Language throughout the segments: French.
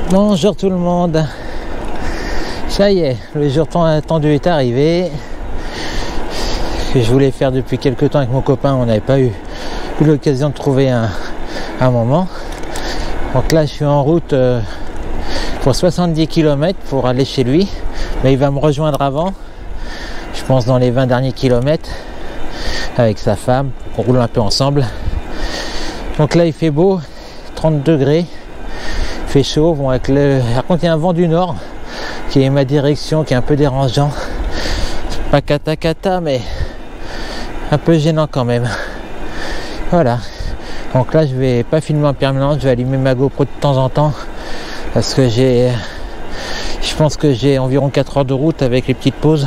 Bonjour tout le monde, ça y est, le jour tant attendu est arrivé. Ce que je voulais faire depuis quelques temps avec mon copain, on n'avait pas eu l'occasion de trouver un moment. Donc là je suis en route pour 70 km pour aller chez lui, mais il va me rejoindre avant, je pense dans les 20 derniers kilomètres avec sa femme, on roule un peu ensemble. Donc là il fait beau, 30 degrés. Fait chaud, bon, par contre il y a un vent du nord qui est ma direction, qui est un peu dérangeant, pas cata mais un peu gênant quand même. Voilà, donc là je vais pas filmer en permanence, je vais allumer ma GoPro de temps en temps parce que je pense que j'ai environ 4 heures de route avec les petites pauses.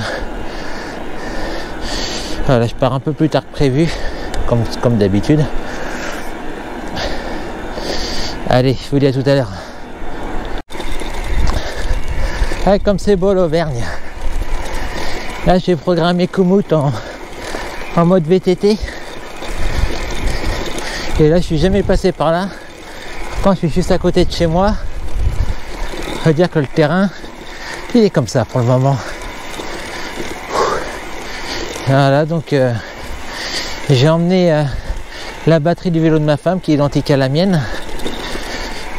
Voilà, je pars un peu plus tard que prévu comme d'habitude. Allez, je vous dis à tout à l'heure. Ah, comme c'est beau l'Auvergne. Là j'ai programmé Koumouth en mode VTT. Et là je suis jamais passé par là. Quand je suis juste à côté de chez moi, ça veut dire que le terrain il est comme ça pour le moment. Voilà, donc j'ai emmené la batterie du vélo de ma femme qui est identique à la mienne.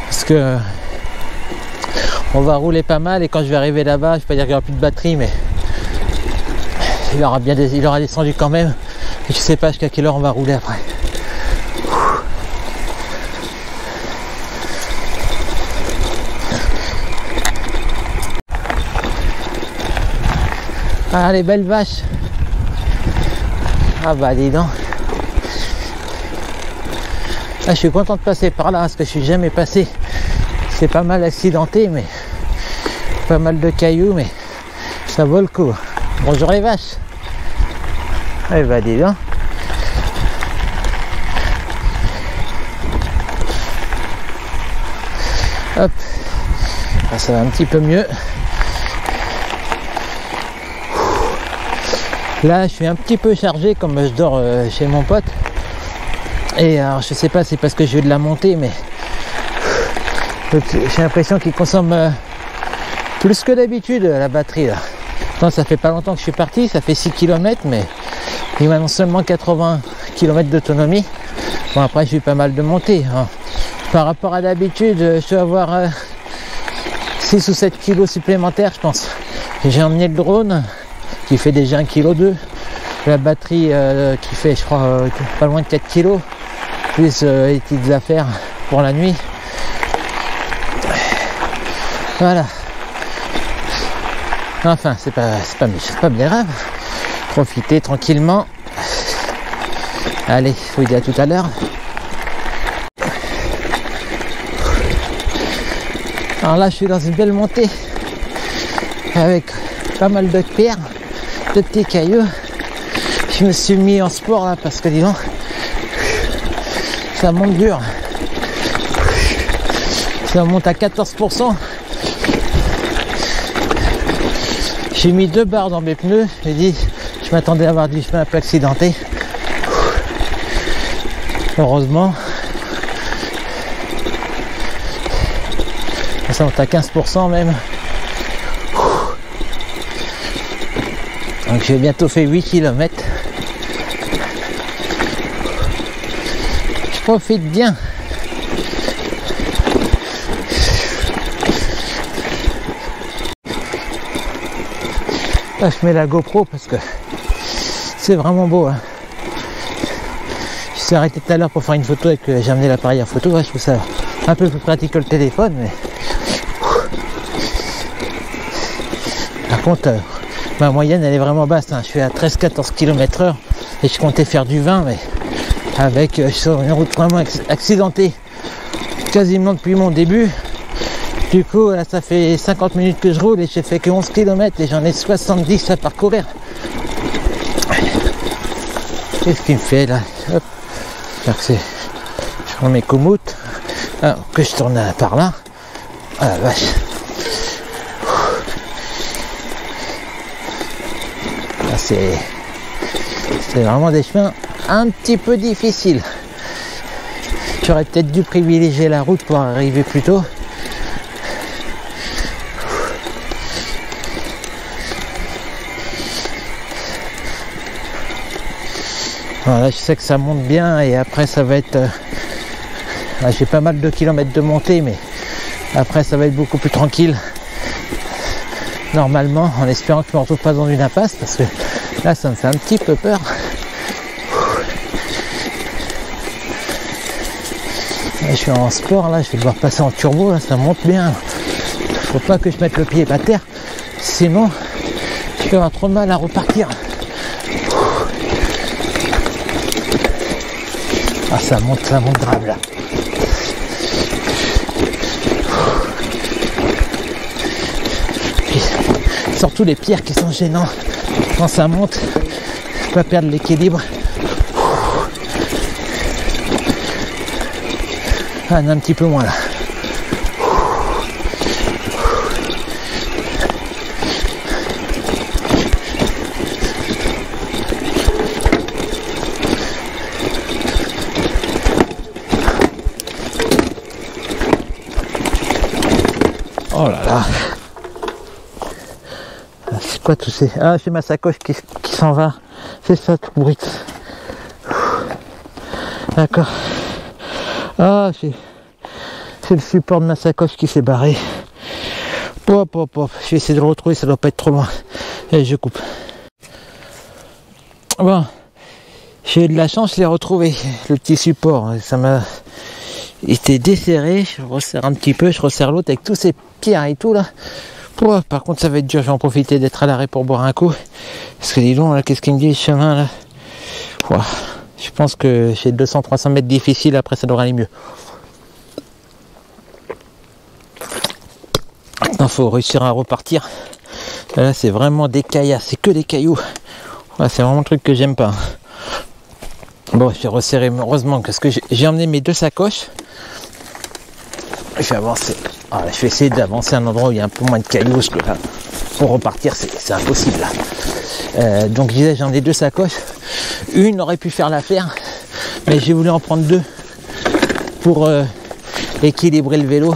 Parce que on va rouler pas mal et quand je vais arriver là-bas, je vais pas dire qu'il n'y aura plus de batterie, mais il aura descendu quand même. Et je sais pas jusqu'à quelle heure on va rouler après. Ah les belles vaches. Ah bah dis donc. Ah, je suis content de passer par là parce que je suis jamais passé. C'est pas mal accidenté, mais pas mal de cailloux, mais ça vaut le coup. Bonjour les vaches. Eh bah dis donc. Hop. Ah, ça va un petit peu mieux. Là je suis un petit peu chargé comme je dors chez mon pote. Et alors je sais pas, c'est parce que je vais de la montée, mais j'ai l'impression qu'il consomme plus que d'habitude la batterie là. Non, ça fait pas longtemps que je suis parti, ça fait 6 km, mais il m'annonce seulement 80 km d'autonomie. Bon, après j'ai eu pas mal de montées, hein. Par rapport à d'habitude, je dois avoir 6 ou 7 kg supplémentaires, je pense. J'ai emmené le drone qui fait déjà 1,2 kg, la batterie qui fait je crois pas loin de 4 kg, plus les petites affaires pour la nuit. Voilà. Enfin, c'est pas bien grave. Profitez tranquillement. Allez, je vous dis à tout à l'heure. Alors là, je suis dans une belle montée avec pas mal de pierres, de petits cailloux. Je me suis mis en sport là parce que dis donc, ça monte dur. Ça monte à 14%. J'ai mis 2 barres dans mes pneus. J'ai dit, je m'attendais à avoir du chemin un peu accidenté. Heureusement. Ça monte à 15% même. Donc j'ai bientôt fait 8 km. Je profite bien. Là je mets la GoPro parce que C'est vraiment beau. Hein. Je suis arrêté tout à l'heure pour faire une photo et que j'ai amené l'appareil à photo. Ouais, je trouve ça un peu plus pratique que le téléphone. Mais... Par contre, ma moyenne elle est vraiment basse. Hein. Je suis à 13-14 km/h et je comptais faire du 20, mais avec sur une route vraiment accidentée quasiment depuis mon début. Du coup, là, ça fait 50 minutes que je roule et j'ai fait que 11 km et j'en ai 70 à parcourir. Qu'est-ce qu'il me fait là? Hop. Je prends mes Komoot. Alors, que je tourne par là. Ah la vache. C'est vraiment des chemins un petit peu difficiles. J'aurais peut-être dû privilégier la route pour arriver plus tôt. Voilà, je sais que ça monte bien et après ça va être... j'ai pas mal de kilomètres de montée, mais après ça va être beaucoup plus tranquille. Normalement, en espérant que je ne me retrouve pas dans une impasse, parce que là ça me fait un petit peu peur. Et je suis en sport là, je vais devoir passer en turbo, là ça monte bien. Faut pas que je mette le pied par terre, sinon je vais avoir trop de mal à repartir. Ah ça monte grave là. Et surtout les pierres qui sont gênants quand ça monte, faut pas perdre l'équilibre. Ah, un petit peu moins là. Oh là là. C'est quoi tout ces... Ah, c'est ma sacoche qui s'en va. C'est ça tout bruit. D'accord. Ah, c'est le support de ma sacoche qui s'est barré. Hop, hop, hop. Je vais essayer de le retrouver, ça doit pas être trop loin. Et je coupe. Bon, j'ai eu de la chance, je l'ai retrouvé, le petit support. Ça m'a été desserré. Je resserre un petit peu, je resserre l'autre avec tous ces pierres et tout là. Oh, par contre, ça va être dur. Je vais en profiter d'être à l'arrêt pour boire un coup. Parce que dis donc, là, qu'est-ce qu'il me dit le chemin là? Oh. Je pense que j'ai 200-300 mètres difficiles, après ça devrait aller mieux. Maintenant, il faut réussir à repartir. Là, c'est vraiment des caillasses, c'est que des cailloux. Ouais, c'est vraiment le truc que j'aime pas. Bon, je vais resserrer, heureusement, parce que j'ai emmené mes deux sacoches. Je vais avancer. Voilà, je vais essayer d'avancer à un endroit où il y a un peu moins de cailloux, parce que là, pour repartir, c'est impossible. Là. Donc, je disais, j'en ai deux sacoches. Une aurait pu faire l'affaire, mais j'ai voulu en prendre deux pour équilibrer le vélo.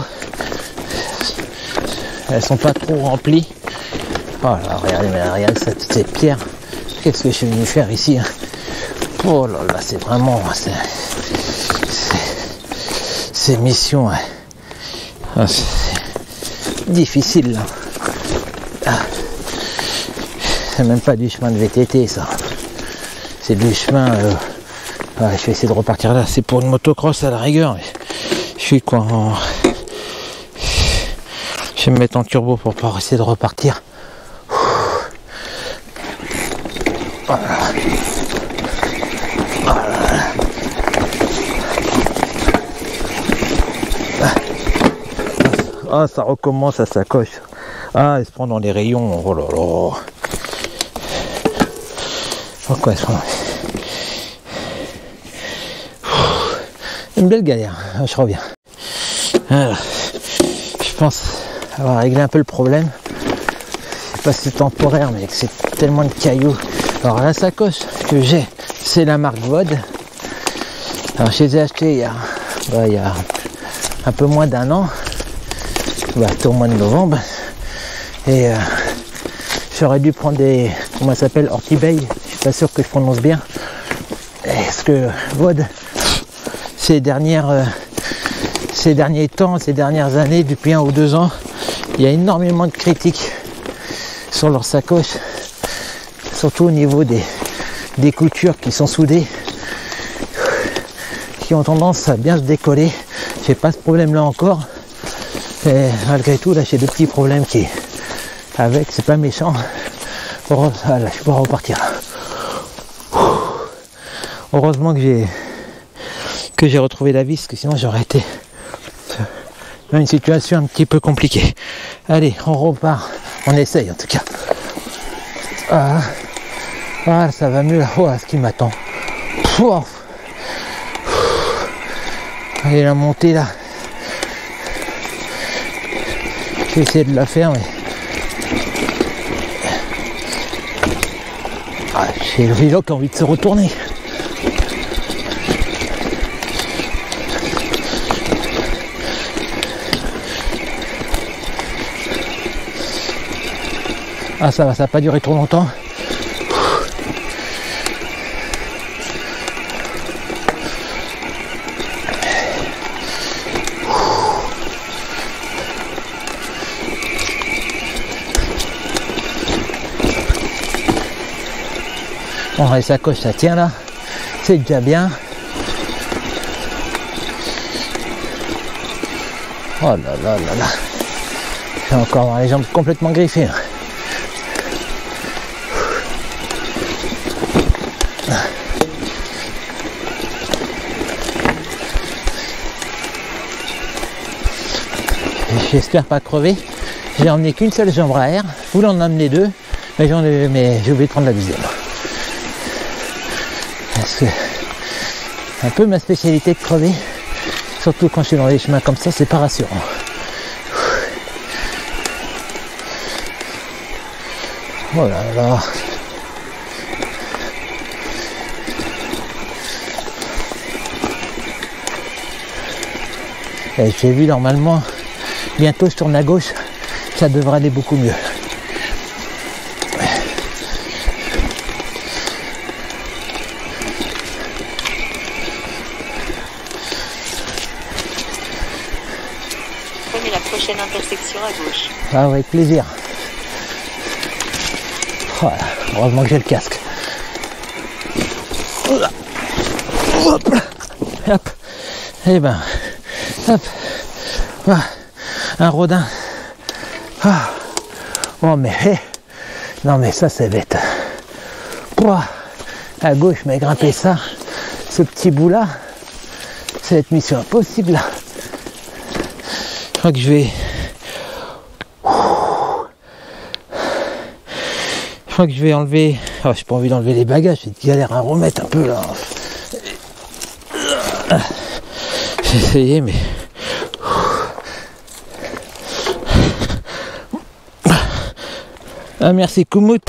Elles sont pas trop remplies. Oh là, regardez toutes ces pierres. Qu'est-ce que je suis venu faire ici, hein? Oh là là, c'est vraiment... C'est mission. Hein. Ah, c'est difficile là. Ah. C'est même pas du chemin de VTT ça. C'est du chemin... Ouais, je vais essayer de repartir là. C'est pour une motocross à la rigueur. Mais je suis quoi en... Je vais me mettre en turbo pour pouvoir essayer de repartir. Voilà. Voilà. Ah, ça recommence à sacoche. Ah, elle se prend dans les rayons. Oh là là. Pourquoi elle se prend... Une belle galère. Je reviens. Alors, je pense avoir réglé un peu le problème. Je sais pas si c'est temporaire, mais que c'est tellement de cailloux. Alors la sacoche que j'ai, c'est la marque Vod. Alors je les ai achetés il y a un peu moins d'un an. C'était au mois de novembre. Et j'aurais dû prendre des... Comment ça s'appelle? Ortibay. Je suis pas sûr que je prononce bien. Est-ce que Vod, ces derniers temps, ces dernières années, depuis 1 ou 2 ans, il y a énormément de critiques sur leurs sacoches, surtout au niveau des des coutures qui sont soudées, qui ont tendance à bien se décoller. J'ai pas ce problème là encore. Et malgré tout, là j'ai deux petits problèmes qui avec, c'est pas méchant. Oh, là, je peux repartir. Heureusement que j'ai retrouvé la vis, parce que sinon j'aurais été dans une situation un petit peu compliquée. Allez, on repart. On essaye en tout cas. Ah, ça va mieux là. Oh, ce qui m'attend. Allez, la montée là. J'ai essayé de la faire, mais j'ai le vélo qui a envie de se retourner. Ah, ça va, ça n'a pas duré trop longtemps. Bon, les sacoches, ça tient là. C'est déjà bien. Oh là là là là. J'ai encore dans les jambes complètement griffées. J'espère pas crever. J'ai emmené qu'une seule jambe arrière. Je voulais en emmener deux, mais j'ai oublié de prendre la deuxième. Parce que c'est un peu ma spécialité de crever. Surtout quand je suis dans les chemins comme ça, c'est pas rassurant. Oh là là. Et j'ai vu normalement, bientôt je tourne à gauche, ça devrait aller beaucoup mieux. Prenez la prochaine intersection à gauche. Ah, avec plaisir. Voilà, heureusement que j'ai le casque. Hop, hop. Et ben, hop. Ah, un rodin. Ah. Oh mais, non mais ça c'est bête. Pouah. À gauche, mais grimper ça, ce petit bout là, c'est une mission impossible là. Je crois que je vais. Je crois que je vais enlever. Oh, j'ai pas envie d'enlever les bagages, j'ai galère à remettre un peu là. J'ai essayé, mais. Ah, merci Koumout.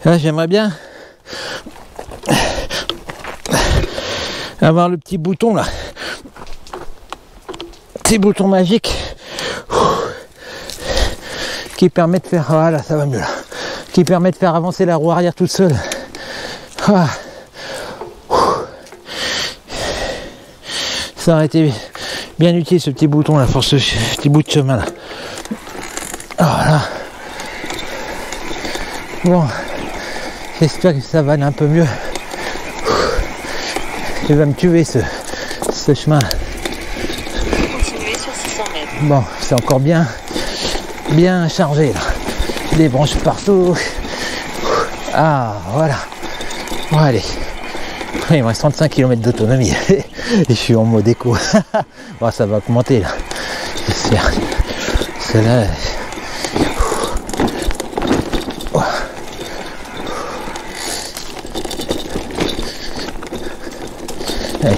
Là, j'aimerais bien avoir le petit bouton là, petit bouton magique qui permet de faire, voilà, ça va mieux là, qui permet de faire avancer la roue arrière toute seule. Ah. Ça aurait été bien utile ce petit bouton là pour ce petit bout de chemin là. Voilà. Bon. J'espère que ça va aller un peu mieux. Il va me tuer ce chemin. Continuez sur 600 mètres. Bon, c'est encore bien chargé là. Des branches partout. Ah, voilà. Bon, allez. Il me reste 35 km d'autonomie. Et je suis en mode éco. Bon, ça va augmenter là. J'espère. Celle-là.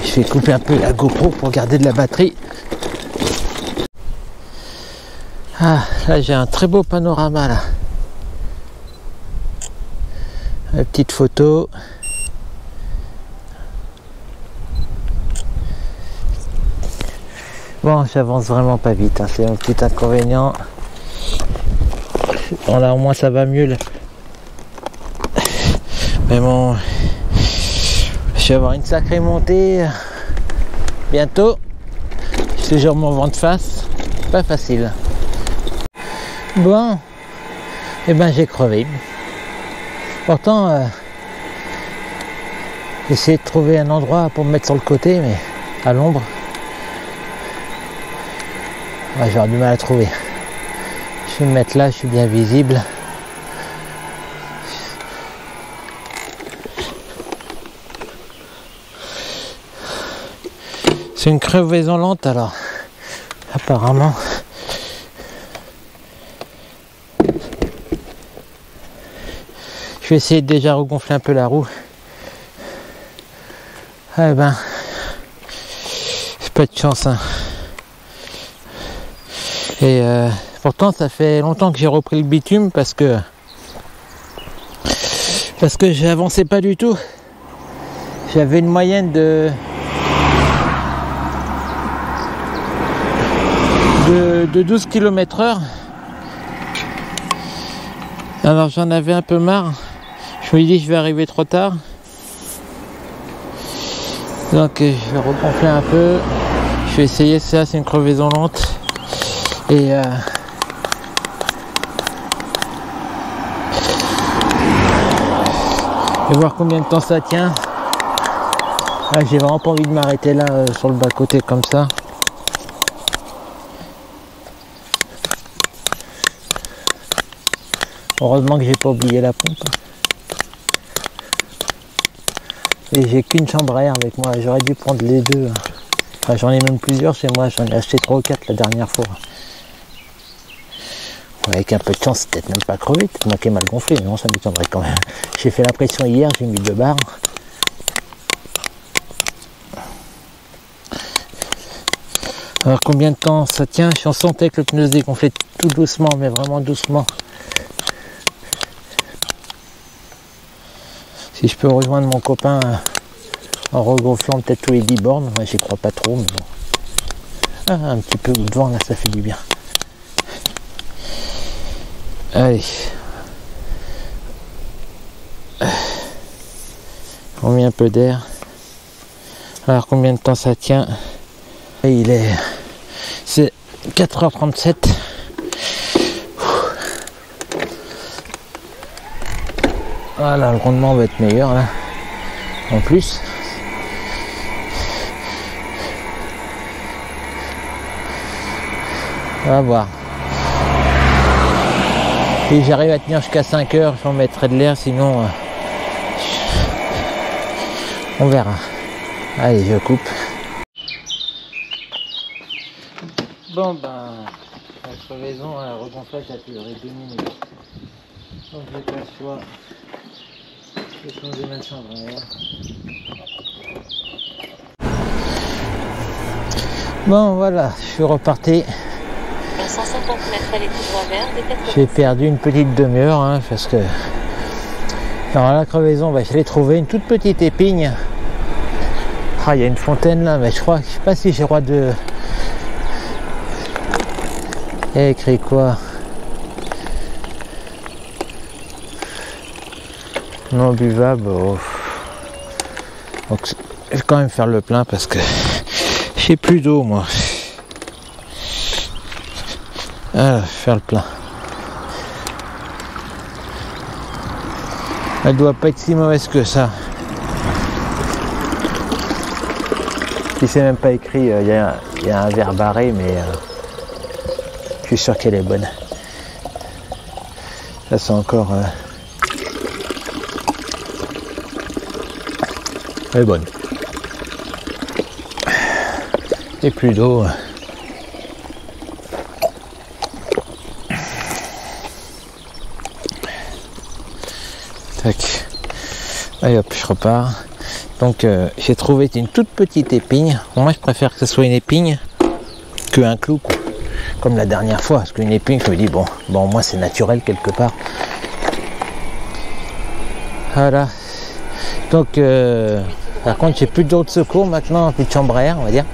Je vais couper un peu la GoPro pour garder de la batterie. Ah, là j'ai un très beau panorama là. Une petite photo. Bon, j'avance vraiment pas vite, hein. C'est un petit inconvénient. Bon là au moins ça va mieux là. Mais bon, Je vais avoir une sacrée montée bientôt. Je te jure, mon vent de face, pas facile. Bon, et ben j'ai crevé. Pourtant, j'ai essayé de trouver un endroit pour me mettre sur le côté, mais à l'ombre. Ouais, j'aurais du mal à trouver. Je vais me mettre là, je suis bien visible. C'est une crevaison lente alors, apparemment. Je vais essayer de déjà regonfler un peu la roue. Eh ben, c'est pas de chance, hein. Et pourtant ça fait longtemps que j'ai repris le bitume parce que j'avançais pas du tout. J'avais une moyenne de 12 km/h. Alors j'en avais un peu marre. Je me dis je vais arriver trop tard. Donc je vais regonfler un peu. Je vais essayer ça, c'est une crevaison lente. Et voir combien de temps ça tient. Ah, j'ai vraiment pas envie de m'arrêter là sur le bas côté comme ça. Heureusement que j'ai pas oublié la pompe. Et j'ai qu'une chambre à air avec moi, j'aurais dû prendre les deux. Enfin, j'en ai même plusieurs chez moi, j'en ai acheté 3 ou 4 la dernière fois. Avec un peu de chance, c'est peut-être même pas crevé, peut-être manqué mal gonflé, mais non, ça m'étonnerait quand même. J'ai fait la pression hier, j'ai mis 2 barres. Alors combien de temps ça tient? Je sentais que le pneu se dégonflait tout doucement, mais vraiment doucement. Si je peux rejoindre mon copain en regonflant peut-être tous les 10 bornes, moi j'y crois pas trop, mais bon. Ah, un petit peu de vent là, ça fait du bien. Allez. On met un peu d'air. Alors combien de temps ça tient? Et c'est 4h37. Voilà, le rendement va être meilleur là. En plus. On va voir. Si j'arrive à tenir jusqu'à 5 heures, je m'en mettrai de l'air, sinon on verra. Allez, je coupe. Bon ben, la crevaison, la regonflage a duré 2 minutes. Donc j'ai pas le choix. Je vais changer ma chambre à air. Bon voilà, je suis reparti. Dans 150 mètres, allez tout droit vers des 80. J'ai perdu une petite demi-heure hein, parce que... Alors la crevaison, bah, je l'ai trouvé, une toute petite épigne. Ah, il y a une fontaine là, mais je crois, je sais pas si j'ai le droit de... Il y a écrit quoi? Non buvable. Oh. Donc je vais quand même faire le plein parce que j'ai plus d'eau moi. Ah, faire le plein. Elle doit pas être si mauvaise que ça. Puis c'est même pas écrit, il y a un verre barré, mais je suis sûr qu'elle est bonne. Ça c'est encore... Elle est bonne. Et plus d'eau. Tac. Allez hop, je repars. Donc j'ai trouvé une toute petite épine. Moi je préfère que ce soit une épine qu'un clou, quoi. Comme la dernière fois. Parce qu'une épine, je me dis bon moi c'est naturel quelque part. Voilà. Donc par contre j'ai plus d'eau de secours maintenant, plus de chambre à air on va dire.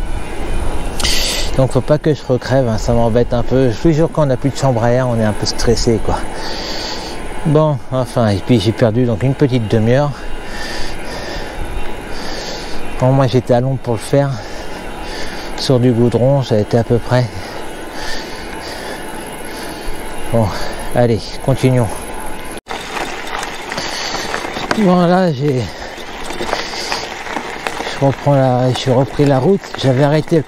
Donc faut pas que je recrève, hein, ça m'embête un peu. Toujours quand on n'a plus de chambre à air, on est un peu stressé quoi. Bon, enfin, et puis j'ai perdu donc une petite demi-heure. Bon, moi j'étais à l'ombre pour le faire. Sur du goudron, ça a été à peu près. Bon, allez, continuons. Bon, là, j'ai repris la route. J'avais arrêté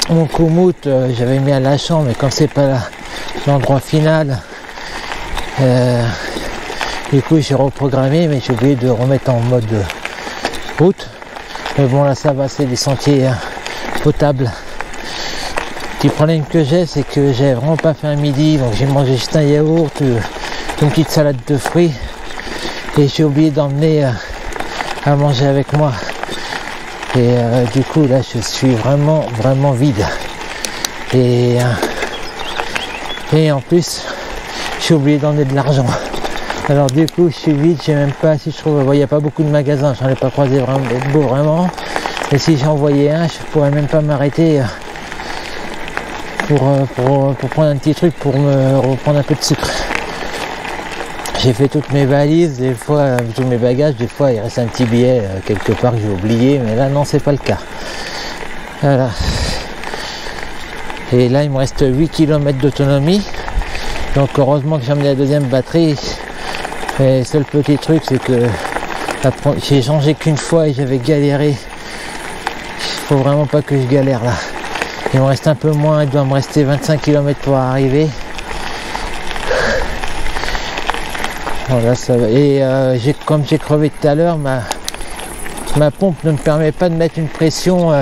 mon Komoot, j'avais mis à Lachamps, mais comme c'est pas l'endroit final, du coup j'ai reprogrammé, mais j'ai oublié de remettre en mode route. Mais bon, là ça va, c'est des sentiers potables. Le petit problème que j'ai, c'est que j'ai vraiment pas fait un midi, donc j'ai mangé juste un yaourt, une petite salade de fruits, et j'ai oublié d'emmener à manger avec moi. Et du coup là je suis vraiment vide. Et en plus j'ai oublié d'emmener de l'argent. Alors du coup je suis vide, j'ai même pas, si je trouve, il n'y a pas beaucoup de magasins, j'en ai pas croisé vraiment. Et si j'en voyais un, je pourrais même pas m'arrêter pour prendre un petit truc, pour me reprendre un peu de sucre. J'ai fait toutes mes valises, des fois, tous mes bagages, des fois il reste un petit billet quelque part que j'ai oublié, mais là non, c'est pas le cas. Voilà. Et là il me reste 8 km d'autonomie, donc heureusement que j'ai amené la deuxième batterie. Et le seul petit truc, c'est que j'ai changé qu'une fois et j'avais galéré. Il faut vraiment pas que je galère là. Il me reste un peu moins, il doit me rester 25 km pour arriver. Voilà, ça va. Et comme j'ai crevé tout à l'heure, ma pompe ne me permet pas de mettre une pression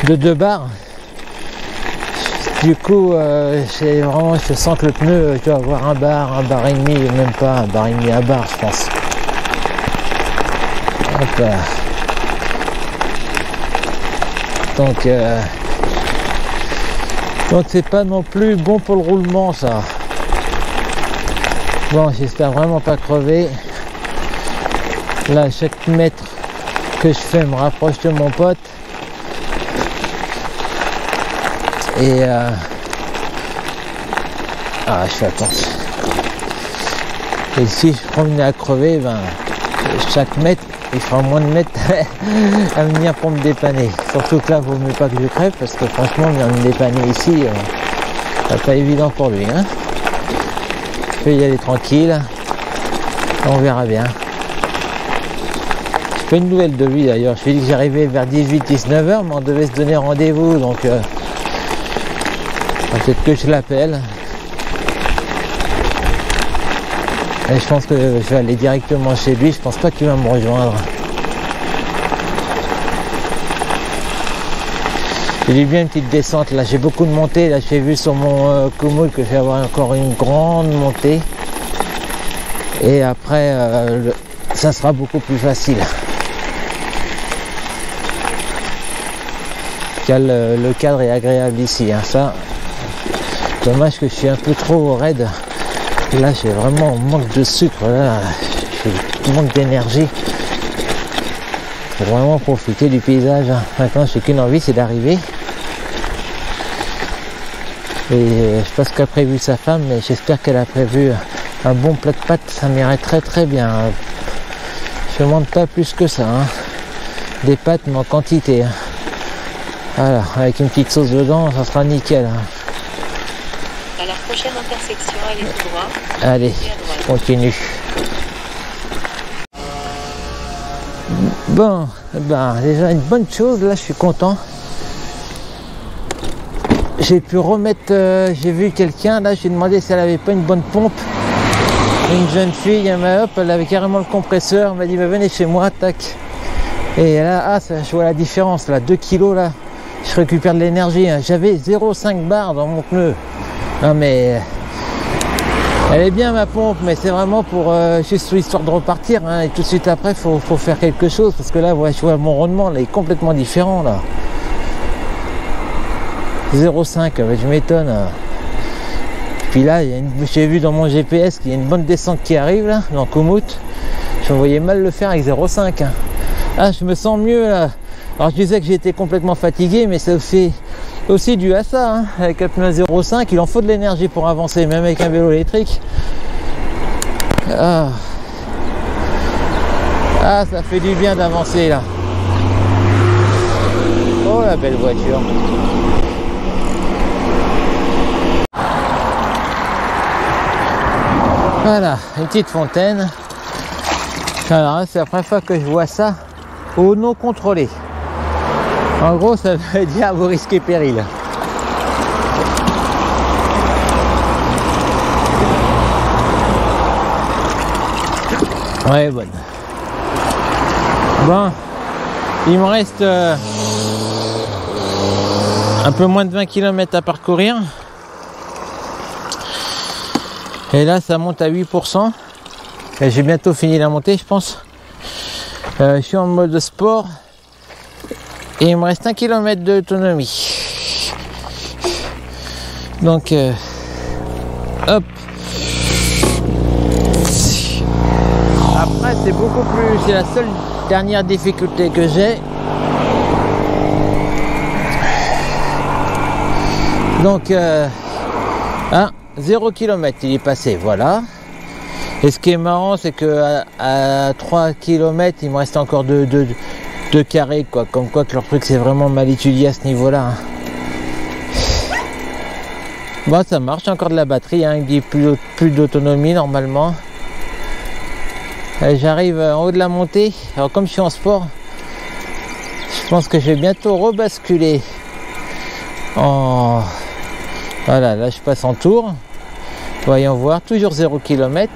de 2 bars. Du coup, je sens que le pneu, tu vas avoir un bar et demi, même pas un bar et demi, un bar, je pense. Hop là. Donc c'est pas non plus bon pour le roulement, ça. Bon, j'espère vraiment pas crever. Là, chaque mètre que je fais me rapproche de mon pote. Et je fais attention. Et si je promenais à crever, ben chaque mètre, il fera moins de mètres à venir pour me dépanner. Surtout que là, il vaut mieux pas que je crève, parce que franchement, venir me dépanner ici, c'est pas évident pour lui, hein. Je peux y aller tranquille, on verra bien. Je fais une nouvelle de lui d'ailleurs, je lui ai dit que j'arrivais vers 18-19h, mais on devait se donner rendez-vous, donc peut-être que je l'appelle. Et je pense que je vais aller directement chez lui, je pense pas qu'il va me rejoindre. J'ai eu bien une petite descente là, j'ai beaucoup de montées, là j'ai vu sur mon Komoot que je vais avoir encore une grande montée. Et après ça sera beaucoup plus facile. Le cadre est agréable ici, hein, ça. Dommage que je suis un peu trop raide. Là j'ai vraiment manque de sucre, là j'ai manque d'énergie. Faut vraiment profiter du paysage. Maintenant j'ai qu'une envie, c'est d'arriver. Et je sais pas ce qu'a prévu sa femme, mais j'espère qu'elle a prévu un bon plat de pâtes, ça m'irait très bien. Je ne demande pas plus que ça, hein. Des pâtes mais en quantité, hein. Voilà, avec une petite sauce dedans, ça sera nickel, hein. À la prochaine intersection, allez tout droit. Allez, je continue. Bon, ben déjà une bonne chose, là je suis content. J'ai pu remettre, j'ai vu quelqu'un, là j'ai demandé si elle avait pas une bonne pompe. Une jeune fille, elle avait carrément le compresseur, elle m'a dit bah, venez chez moi, tac. Et là, je vois la différence, là, 2 kilos là, je récupère de l'énergie, hein. J'avais 0,5 bar dans mon pneu. Non mais elle est bien ma pompe, mais c'est vraiment pour juste histoire de repartir, hein, et tout de suite après faut faire quelque chose, parce que là ouais, je vois mon rendement là, est complètement différent là. 0,5, je m'étonne. Puis là j'ai vu dans mon GPS qu'il y a une bonne descente qui arrive là dans Komoot. Je me voyais mal le faire avec 0,5, hein. Ah, je me sens mieux là. Alors je disais que j'étais complètement fatigué, mais c'est aussi dû à ça, hein. Avec un pneu 0,5 il en faut de l'énergie pour avancer, même avec un vélo électrique. Ah, ça fait du bien d'avancer là. Oh, la belle voiture. Voilà, une petite fontaine. Alors, c'est la première fois que je vois ça au non contrôlé. En gros, ça veut dire vous risquez péril. Ouais, bonne. Bon, il me reste un peu moins de 20 km à parcourir. Et là, ça monte à 8%. Et j'ai bientôt fini la montée, je pense. Je suis en mode sport. Et il me reste 1 km d'autonomie. Donc, hop. Après, c'est beaucoup plus... C'est la seule dernière difficulté que j'ai. Donc, 0 km il est passé, voilà. Et ce qui est marrant, c'est que à 3 km, il me reste encore 2 carrés, quoi. Comme quoi que leur truc, c'est vraiment mal étudié à ce niveau-là. Hein. Bon, ça marche, encore de la batterie, hein. Il dit plus d'autonomie normalement. J'arrive en haut de la montée. Alors comme je suis en sport, je pense que je vais bientôt rebasculer en... Voilà, là je passe en tour. Voyons voir, toujours 0 km.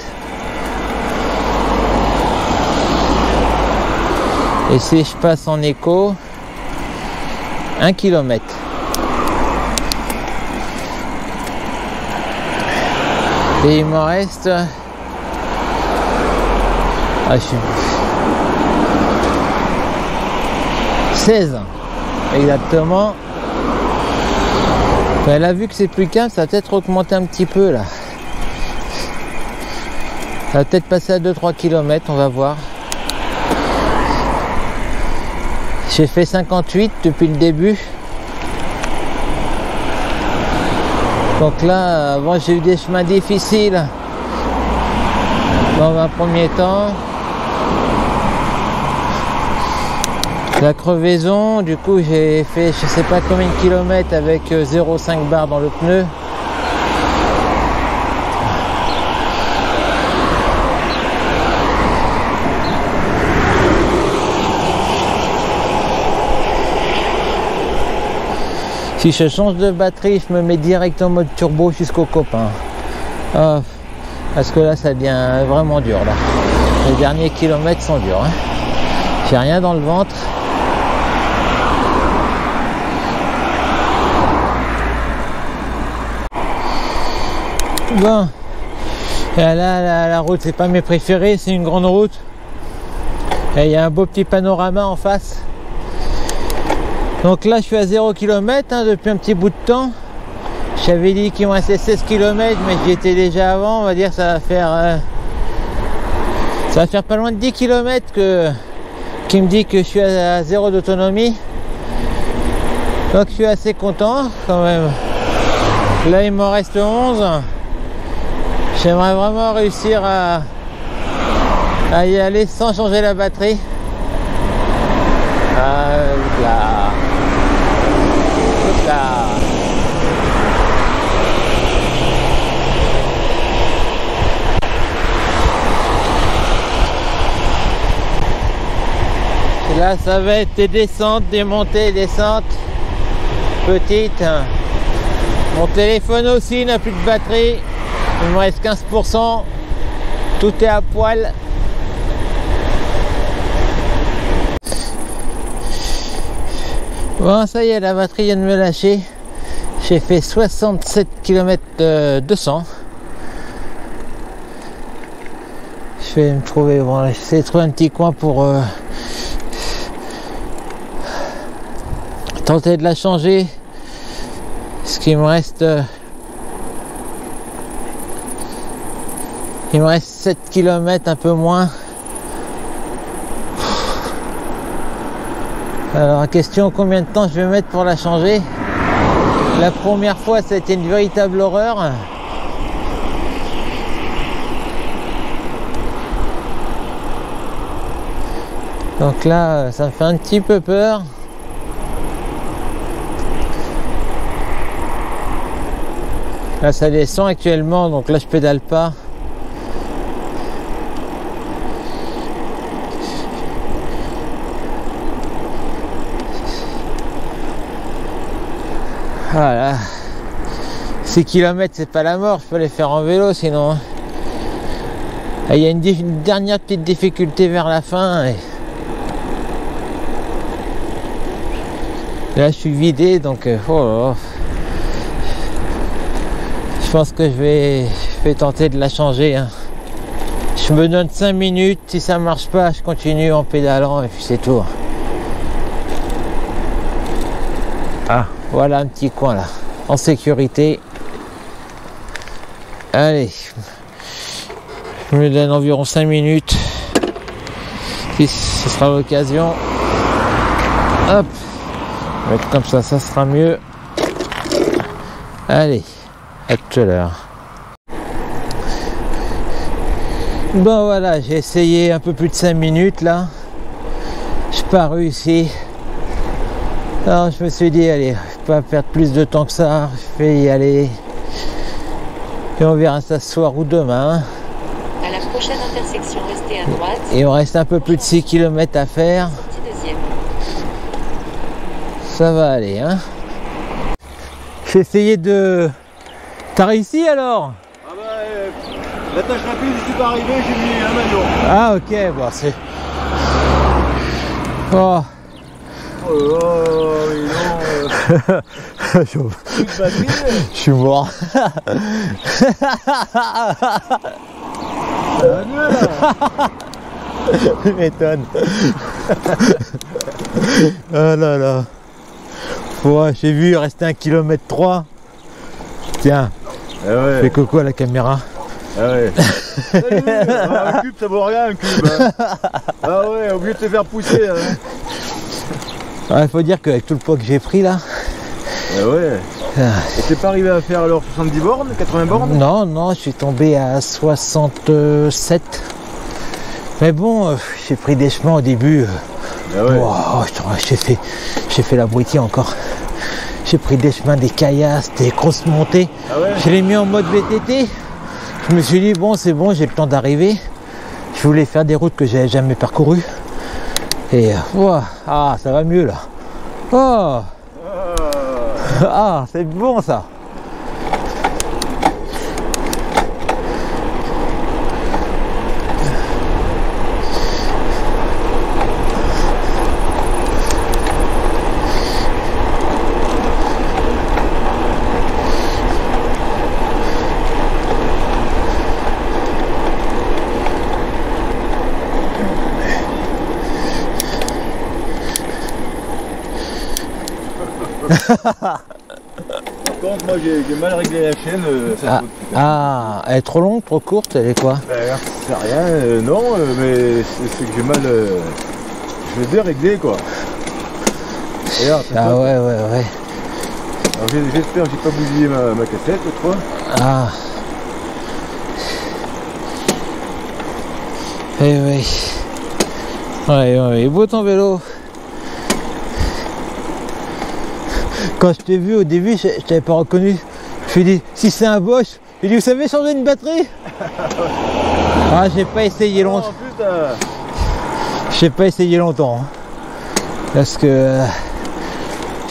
Et si je passe en écho, 1 km. Et il me reste... Ah, je suis... 16 exactement. Elle a vu que c'est plus calme, ça va peut-être augmenter un petit peu là. Ça va peut-être passer à 2-3 km, on va voir. J'ai fait 58 depuis le début. Donc là, avant j'ai eu des chemins difficiles dans un premier temps. La crevaison, du coup j'ai fait je sais pas combien de kilomètres avec 0,5 bar dans le pneu. Si je change de batterie, je me mets direct en mode turbo jusqu'au copain. Oh, parce que là ça devient vraiment dur là. Les derniers kilomètres sont durs. Hein. J'ai rien dans le ventre. Bon, et là la route c'est pas mes préférés, c'est une grande route et il y a un beau petit panorama en face. Donc là je suis à 0 km hein, depuis un petit bout de temps. J'avais dit qu'il me restait 16 km mais j'y étais déjà avant. On va dire ça va faire pas loin de 10 km qui me dit que je suis à 0 d'autonomie. Donc je suis assez content quand même. Là il m'en reste 11. J'aimerais vraiment réussir à y aller sans changer la batterie. Là. Et là, ça va être des descentes, des montées, descentes petites. Mon téléphone aussi n'a plus de batterie. Il me reste 15%. Tout est à poil. Bon, ça y est, la batterie vient de me lâcher. J'ai fait 67 km 200. Je vais me trouver, bon, j'essaie de trouver un petit coin pour tenter de la changer. Ce qui me reste, il me reste 7 km, un peu moins. Alors, question combien de temps je vais mettre pour la changer. La première fois, ça a été une véritable horreur. Donc là, ça me fait un petit peu peur. Là, ça descend actuellement, donc là, je pédale pas. Voilà. 6 km, c'est pas la mort, je peux les faire en vélo sinon. Il y a une dernière petite difficulté vers la fin. Et là, je suis vidé, donc oh là là. Je pense que je vais tenter de la changer. Hein. Je me donne 5 minutes, si ça marche pas, je continue en pédalant et puis c'est tout. Ah, voilà un petit coin là, en sécurité. Allez, je me donne environ 5 minutes. Puis ce sera l'occasion. Hop, je vais mettre comme ça sera mieux. Allez, à tout à l'heure. Bon voilà, j'ai essayé un peu plus de 5 minutes là. Je n'ai pas réussi. Alors je me suis dit, allez, je ne vais pas perdre plus de temps que ça. Je vais y aller. Et on verra ça ce soir ou demain. À la prochaine intersection, restez à droite. Et on reste un peu plus de 6 km à faire. Ça va aller, hein. J'ai essayé de... T'as réussi alors? Ah bah, la tâche rapide, je suis pas arrivé, j'ai mis un maillot. Ah ok, bon c'est... Oh. Oh oui, non. Je suis mort. Tu m'étonnes. Oh là là. Ouais, j'ai vu, il restait 1,3 km. Tiens, fais coco à la caméra. Ah ouais. Salut, un cube ça vaut rien un cube. Hein. Ah ouais, obligé de te faire pousser. Hein. Il faut dire qu'avec tout le poids que j'ai pris là. Ah ouais. Et t'es pas arrivé à faire alors 70 bornes, 80 bornes? Non, non, je suis tombé à 67. Mais bon, j'ai pris des chemins au début. Ah ouais. Wow, j'ai fait l'abruti encore. J'ai pris des chemins, des caillasses, des grosses montées. Ah ouais. Je l'ai mis en mode VTT. Je me suis dit, bon, c'est bon, j'ai le temps d'arriver. Je voulais faire des routes que j'avais jamais parcourues. Et wow, ah, ça va mieux là. Oh, ah, c'est bon ça. Par contre, moi j'ai mal réglé la chaîne. Elle est trop longue, trop courte, elle est quoi? C'est rien, non, mais c'est que j'ai mal. Je l'ai déréglé quoi. Et là, ah ouais. Alors j'espère que j'ai pas bousillé ma cassette l'autre fois. Ah. Eh oui. Ouais, beau ton vélo. Quand je t'ai vu au début, je t'avais pas reconnu. Je lui ai dit, si c'est un Bosch, j'ai dit, vous savez changer une batterie? Ah, j'ai pas essayé longtemps. J'ai pas essayé longtemps. Hein. Parce que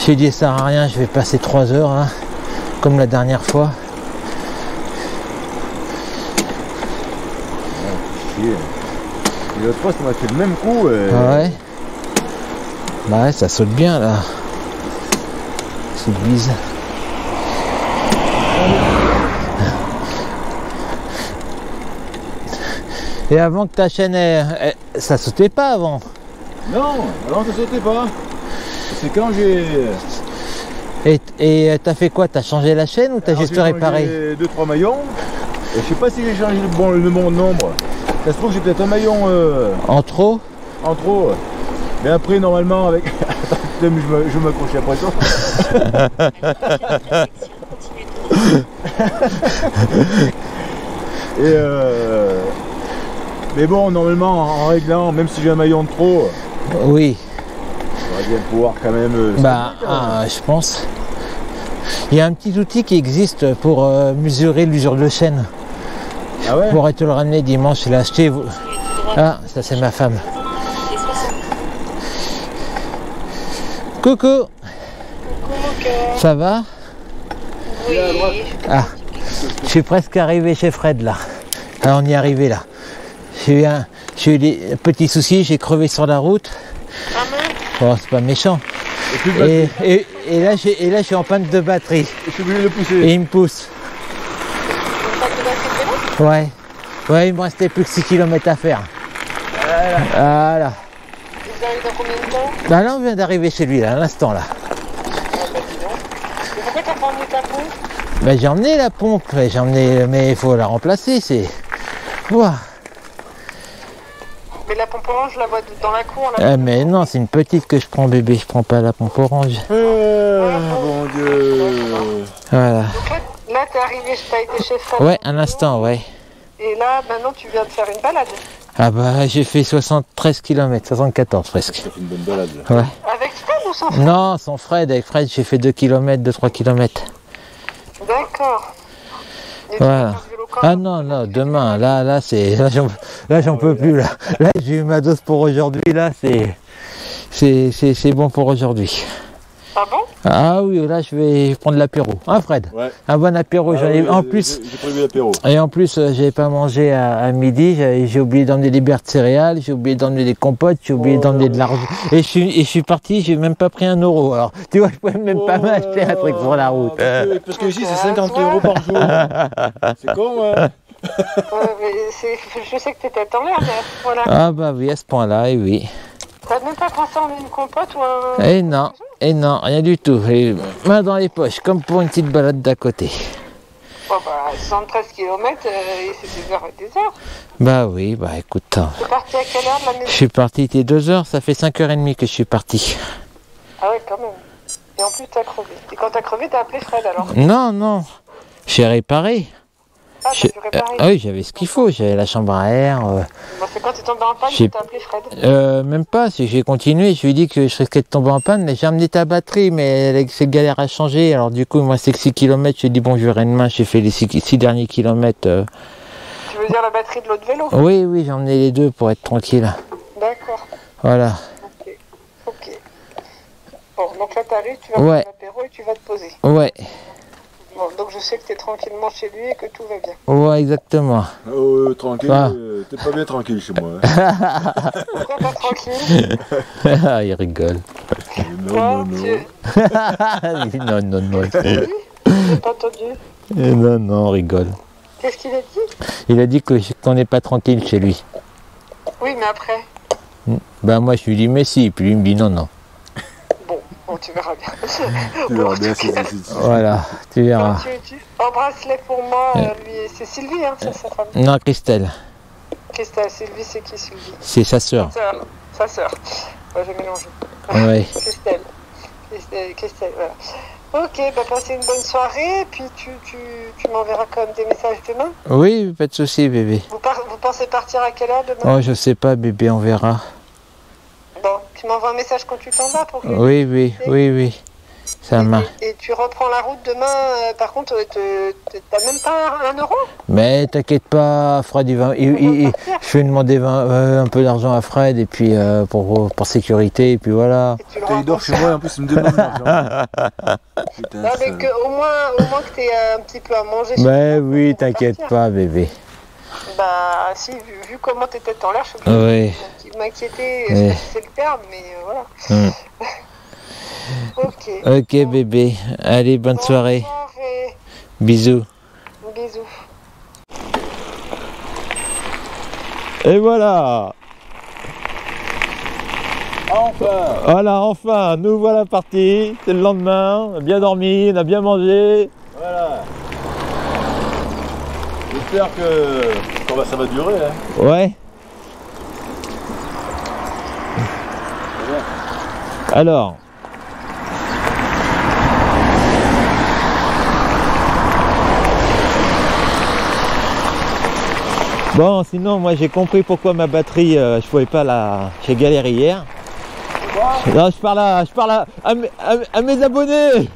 j'ai dit, ça sert à rien, je vais passer 3 heures, hein, comme la dernière fois. Et l'autre fois, ça m'a fait le même coup. Ouais. Bah ouais, ça saute bien là. C'est bise. Et avant que ta chaîne, ça sautait pas avant? Non, avant ça sautait pas. C'est quand j'ai... Et t'as fait quoi? T'as changé la chaîne ou t'as juste réparé? J'ai 2-3 maillons. Et je sais pas si j'ai changé le bon nombre. Ça se trouve que j'ai peut-être un maillon... En trop? En trop. Mais après, normalement, avec... je m'accroche après ça. Et mais bon, normalement, en réglant, même si j'ai un maillon de trop, Oui. On va bien pouvoir quand même... Je pense. Il y a un petit outil qui existe pour mesurer l'usure de chaîne. Ah ouais? Je pourrais te le ramener dimanche, je l'ai acheté. Ah, ça c'est ma femme. Et 60. Coucou, Coucou mon cœur. ça va? Oui. Ah, je suis presque arrivé chez Fred là. Ah, on y est arrivé là. J'ai eu des petits soucis, j'ai crevé sur la route. Ah mince. Oh, c'est pas méchant. Et plus de batterie. Et là, je suis en panne de batterie. Je suis obligé de le pousser. Et il me pousse. Pas de batterie de vélo? Ouais. Ouais, il me restait plus que 6 km à faire. Voilà. Ils arrivent dans combien de temps? Bah là, on vient d'arriver chez lui là, à l'instant là. Ah bah dis donc. Mais pourquoi t'as pas emmené ta pompe? Bah, j'ai emmené la pompe, mais il faut la remplacer, c'est... Ouah. Mais la pompe orange, je la vois dans la cour là. Mais non, c'est une petite que je prends bébé, je prends pas la pompe orange. Mon Dieu. Voilà. Donc là t'es arrivé, t'as été chez Fred. Ouais, un instant, ouais. Et là, maintenant tu viens de faire une balade. Ah bah, j'ai fait 73 km, 74 presque. Ça fait une bonne balade là. Ouais. Avec Fred ou sans Fred? Non, sans Fred, avec Fred, j'ai fait 2 km, 2-3 km. D'accord. Et tu Voilà. vas faire du vélo quand Ah même? non, non, demain, là j'en peux plus, là. Là, j'ai eu ma dose pour aujourd'hui, là, c'est bon pour aujourd'hui. Ah bon? Ah oui, là, je vais prendre l'apéro. Hein, Fred? Ouais. Un bon apéro, j'en ai... oui, En plus... J'ai prévu l'apéro. Et en plus, j'avais pas mangé à midi, j'ai oublié d'emmener des bières de céréales, j'ai oublié d'emmener des compotes, j'ai oublié d'emmener de l'argent. Et je suis parti, j'ai même pas pris 1 euro. Alors, tu vois, je pouvais même pas m'acheter un truc sur la route. Parce que ici, c'est 50 € par jour. C'est con, hein? Mais je sais que t'étais en l'air, mais à ce point-là. Ah bah oui, à ce point-là, et oui. T'as même pas pensé en une compote ou un... Et non, rien du tout. Et main dans les poches, comme pour une petite balade d'à côté. Bon bah, 73 km, c'est des heures et des heures. Bah oui, bah écoute, T'es parti à quelle heure de la je maison? suis parti, il était 2 heures, ça fait 5h30 que je suis parti. Ah ouais, quand même. Et en plus, t'as crevé. Et quand t'as crevé, t'as appelé Fred alors? Non, j'ai réparé. Ah, t'as pu réparer. Ah oui, j'avais ce qu'il faut, j'avais la chambre à air. Bon, c'est quand t'es tombé en panne j'ai- que t'as appelé Fred? Même pas, j'ai continué, je lui ai dit que je risquais de tomber en panne, mais j'ai amené ta batterie, mais c'est galère à changer, alors du coup, moi c'est que 6 km, j'ai dit bon, je verrai demain, j'ai fait les 6 derniers kilomètres. Tu veux dire la batterie de l'autre vélo? Oui, j'ai emmené les deux pour être tranquille. D'accord. Voilà. Ok. Bon, donc là t'arrives, tu vas Ouais. prendre l'apéro et tu vas te poser. Ouais, Bon, donc je sais que t'es tranquillement chez lui et que tout va bien. ouais, exactement. Tranquille, Ah. t'es pas bien tranquille chez moi. Hein. Pourquoi pas tranquille? Ah, il rigole. Non, non, non. Non. Oui, j'ai pas entendu. Non, on rigole. Qu'est-ce qu'il a dit? Il a dit qu'on n'est pas tranquille chez lui. Oui, mais après. Ben moi je lui dis mais si, puis lui il me dit non. Bon, tu verras bien. Tu verras bien, c'est- Voilà, tu verras. Tu embrasse-les pour moi, lui. C'est Sylvie, hein, c'est sa femme. Non, Christelle, Christelle, Sylvie, c'est qui Sylvie? c'est sa sœur. Sa sœur. Ouais, j'ai mélangé. Ouais. Christelle, voilà. Ok, bah passez une bonne soirée, et puis tu m'enverras quand même des messages demain. Oui, pas de souci bébé. Vous pensez partir à quelle heure demain? Oh, je sais pas bébé, on verra. Bon, tu m'envoies un message quand tu t'en vas pour que... Oui. Ça marche. Et tu reprends la route demain, par contre, t'as même pas 1 euro? Mais t'inquiète pas, Fred, je vais demander un peu d'argent à Fred et puis pour sécurité et puis voilà. Et tu le Putain, il dort rencontres. chez moi, en plus il me demande l'argent. Putain, Non, mais ça- au moins que t'aies un petit peu à manger. Mais chez toi oui, pour t'inquiète partir. pas bébé. Bah si, vu comment t'étais en l'air, je suis obligée Oui. de m'inquiéter, Oui. c'est le terme, mais voilà. Mm. Ok. Ok bébé, allez bonne soirée. soirée. Bisous. Bisous. Et voilà. Enfin! Voilà, enfin, nous voilà partis. C'est le lendemain, on a bien dormi, on a bien mangé. Voilà! J'espère que ça va durer, hein. Ouais. Alors. Bon, sinon, moi j'ai compris pourquoi ma batterie, je pouvais pas la... J'ai galéré hier. Non, je parle à mes abonnés.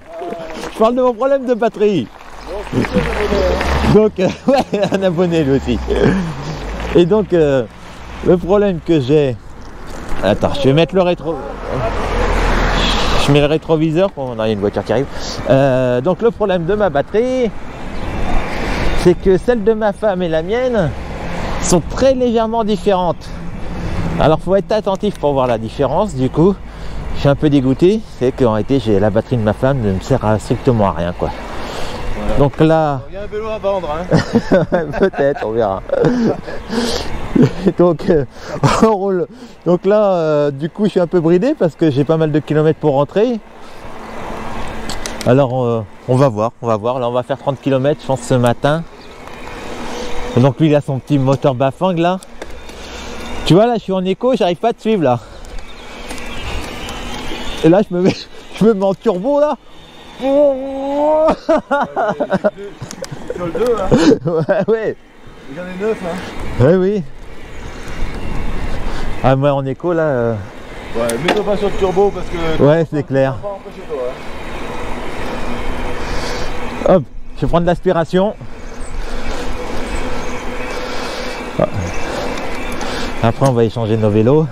Je parle de mon problème de batterie. Donc, ouais, un abonné lui aussi. Et donc, le problème que j'ai... Attends, je vais mettre le rétro... Je mets le rétroviseur. Oh, non, il y a une voiture qui arrive. Donc, le problème de ma batterie, c'est que celle de ma femme et la mienne sont très légèrement différentes. Alors, faut être attentif pour voir la différence. Du coup, je suis un peu dégoûté. C'est qu'en réalité, la batterie de ma femme ne me sert strictement à rien, quoi. Voilà. Donc là... Il y a un vélo à vendre, hein. Peut-être, on verra. Donc, on roule. Donc là, du coup, je suis un peu bridé parce que j'ai pas mal de kilomètres pour rentrer. Alors, on va voir. Là, on va faire 30 km, je pense, ce matin. Et donc, lui, il a son petit moteur Bafang, là. Tu vois, là, je suis en écho, j'arrive pas à te suivre, là. Et là, je me mets en turbo, là. Sur le 2, hein. Ouais. J'en ai 9, hein. Ouais, oui. Ah, moi, en écho, là... Ouais, mets-toi pas sur le turbo parce que... Ouais, c'est clair. Hop, je vais prendre l'aspiration. Après, on va échanger nos vélos.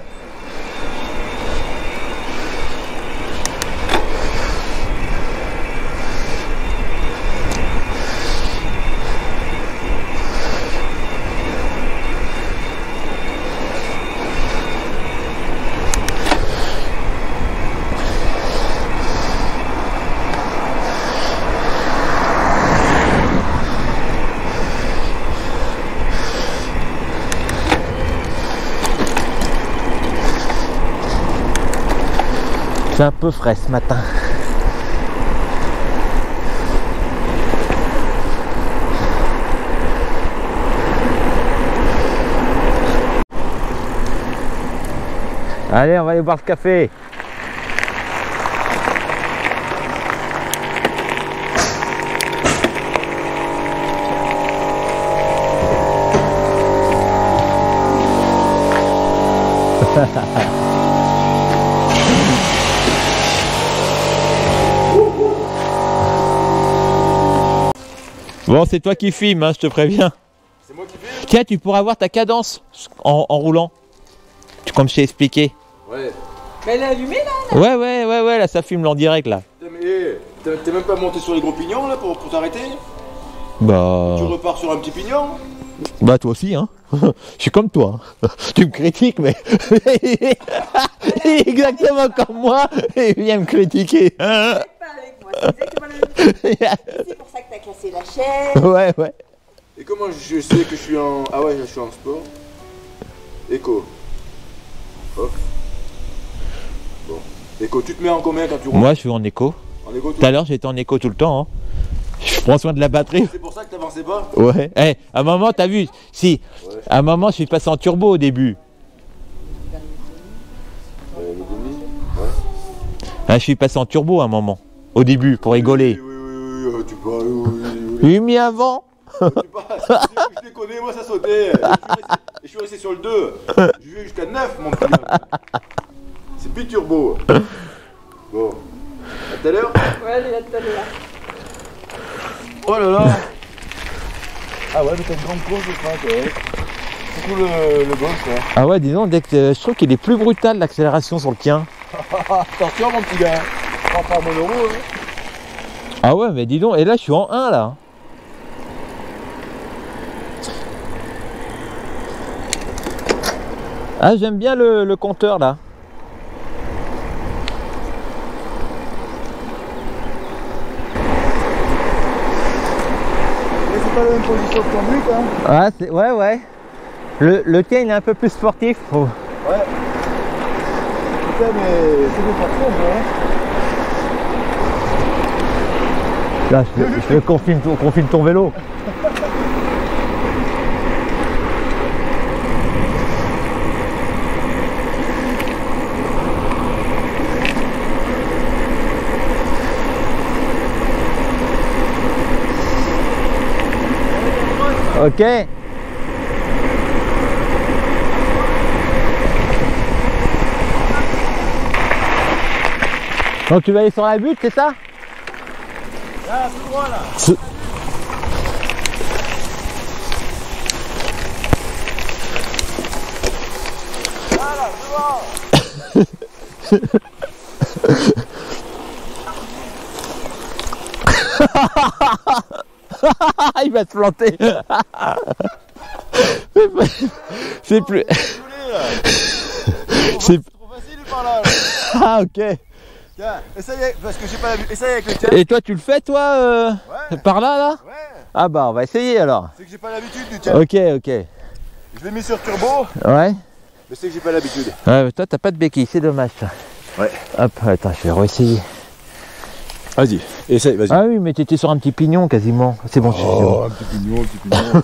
C'est un peu frais ce matin. Allez, on va aller boire le café. Bon, c'est toi qui filmes, hein, je te préviens. C'est moi qui filme. Tiens, tu pourras voir ta cadence en roulant. Comme je t'ai expliqué. Ouais. Mais elle est allumée là, Ouais, là ça filme en direct là. Mais t'es même pas monté sur les gros pignons là pour t'arrêter? Bah... Tu repars sur un petit pignon? Bah toi aussi, hein. Je suis comme toi. Tu me critiques, mais... Il est exactement comme moi et il vient me critiquer. pas avec moi, c'est pour ça que t'as cassé la chaise. Ouais. Et comment je sais que je suis en... Ah ouais, je suis en sport. Écho. Off. Bon. Écho, tu te mets en combien quand tu roules? Moi je suis en écho. En écho tout à l'heure j'étais en écho tout le temps. Hein. Je prends soin de la batterie. C'est pour ça que t'avançais pas? Ouais. Eh, à un moment t'as vu? Si. Ouais. À un moment je suis passé en turbo au début. Le demi? Ouais. Hein, je suis passé en turbo à un moment. Au début, pour rigoler. Oui, tu parles, oui. Oui, mais avant. Je déconne, moi ça sautait. Je suis resté sur le 2. Je vais jusqu'à 9, mon petit. C'est plus turbo. Bon. À tout à l'heure? Ouais, allez, à tout à l'heure. Oh là là. Ah ouais, mais t'as une grande course, je crois. C'est cool le boss, là. Ah ouais, disons, dès que je trouve qu'il est plus brutal l'accélération sur le tien. Attention, mon petit gars. Prends pas mon euro, hein. Ah ouais, mais dis donc, et là je suis en 1 là. Ah, j'aime bien le compteur là. Mais c'est pas la même position que ton but, hein. Ah, ouais. Le tien il est un peu plus sportif. Oh. Ouais. Putain, mais c'est des parcours, hein. Là, je confine ton vélo. Ok. Donc tu vas aller sur la butte, c'est ça? Là, tout droit là. Voilà, devant. Il va se planter. C'est plus. C'est trop facile par là. Ah ok. Tiens, essaye parce que j'ai pas la vue. Essaye avec le tien. Et toi tu le fais toi Ouais. par là là? Ouais. Ah bah on va essayer alors. C'est que j'ai pas l'habitude du tien. Ok ok. Je l'ai mis sur turbo, Ouais. mais c'est que j'ai pas l'habitude. Ouais toi t'as pas de béquille, c'est dommage ça. Ouais. Hop, attends, je vais réessayer. Vas-y, essaye, vas-y. Ah oui mais t'étais sur un petit pignon quasiment. C'est bon, c'est bon. Oh, un petit pignon, un petit pignon.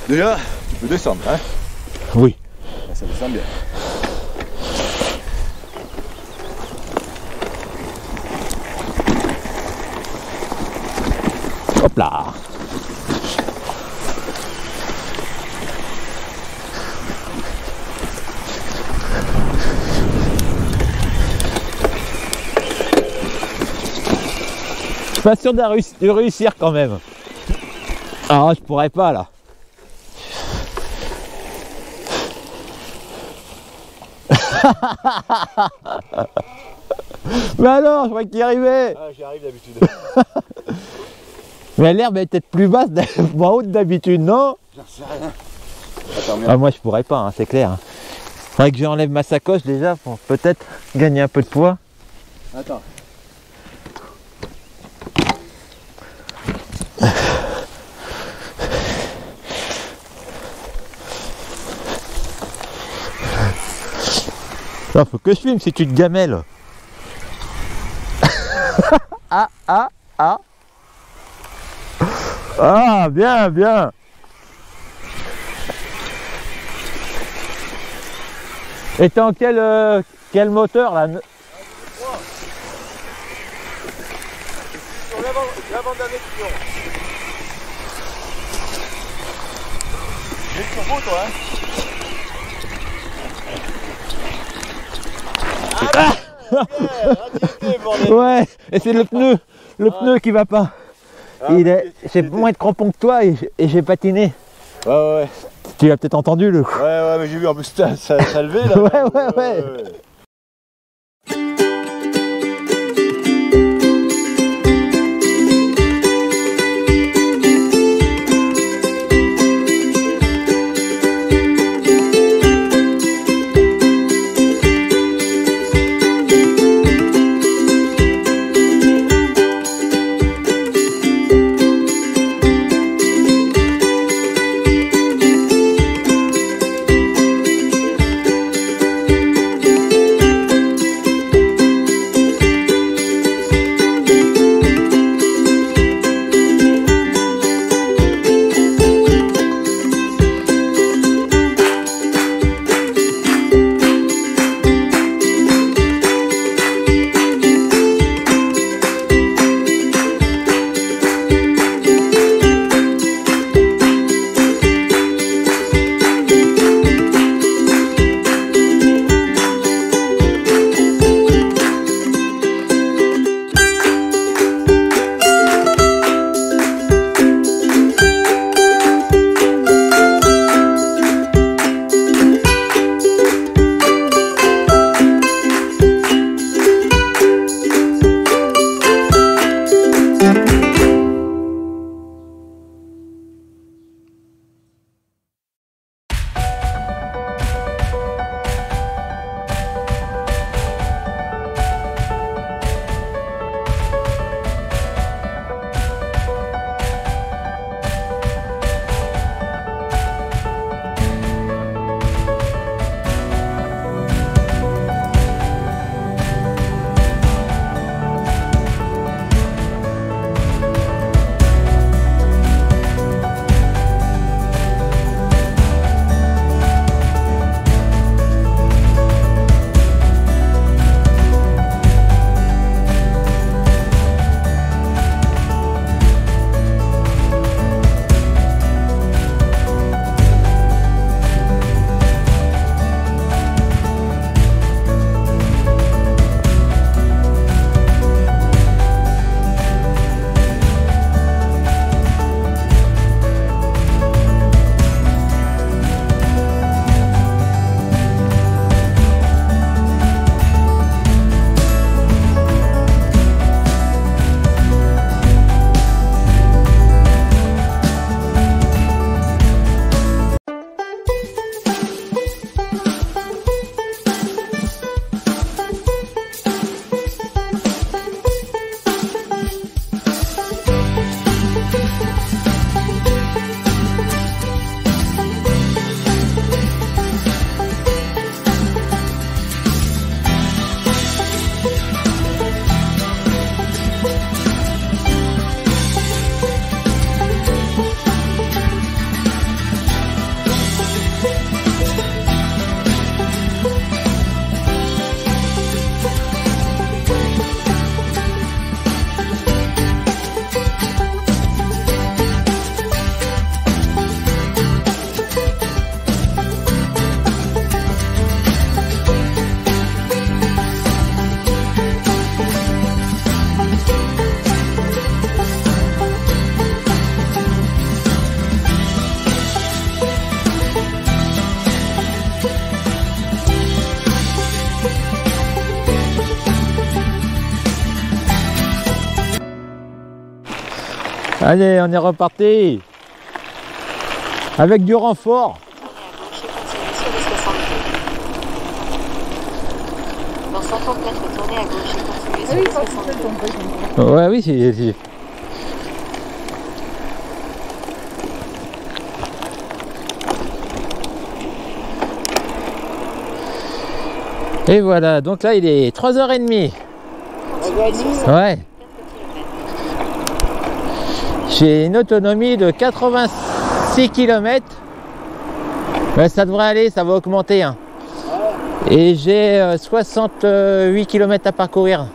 Déjà, tu peux descendre, hein? Oui. Là, ça descend bien. Hop là. Je suis pas sûr de réussir quand même. Ah, je pourrais pas là. Mais alors, je croyais qu'il y arrivait. Ah, j'y arrive d'habitude. Mais l'herbe est peut-être plus basse, moins haute d'habitude, non? J'en sais rien. Attends, Ah, moi je pourrais pas, hein, c'est clair. Faudrait que j'enlève ma sacoche déjà pour peut-être gagner un peu de poids. Attends. Non, faut que je filme si tu te gamelles. Ah, ah, ah. Ah, bien, bien. Et t'es en quel moteur là? Sur l'avant-dernier tuyau. J'ai le turbo, toi, hein? Ah, bien, bordel. Ouais, et c'est le pneu qui va pas. Ah, J'ai moins de crampons que toi et j'ai patiné. Ouais. Tu l'as peut-être entendu le coup. Ouais, mais j'ai vu en plus ça levait là. Ouais. Allez, on est reparti. Avec du renfort. Dans 50 mètres, tournez à gauche et continuez sur les 62. Ouais, oui, c'est... Et voilà, donc là il est 3h30. Ouais. J'ai une autonomie de 86 km. Ben, ça devrait aller, ça va augmenter. Hein. Et j'ai 68 km à parcourir.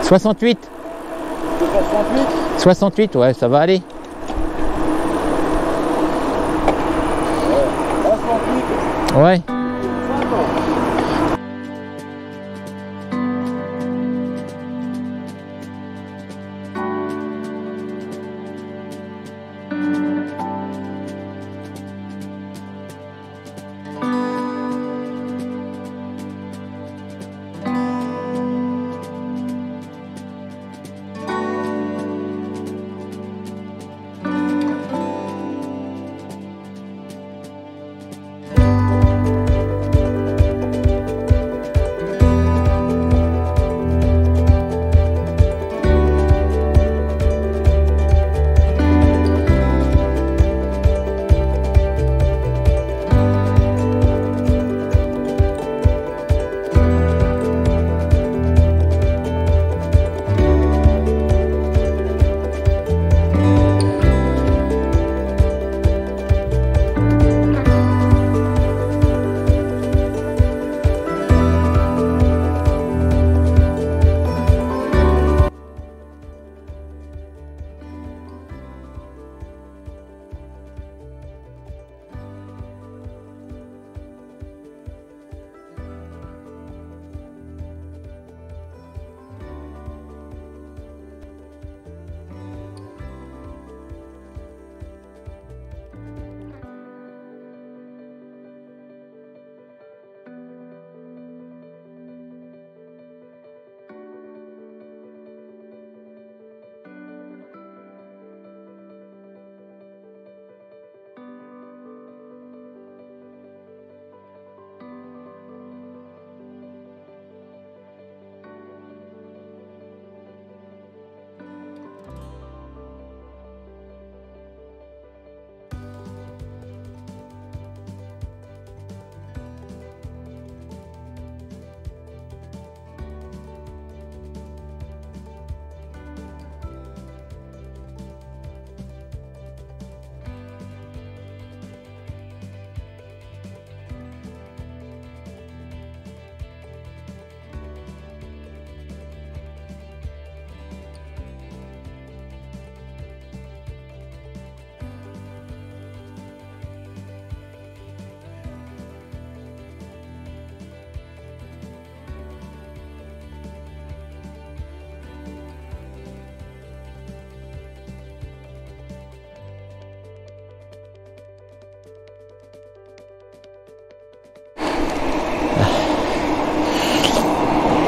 68. 68, ouais, ça va aller. Ouais.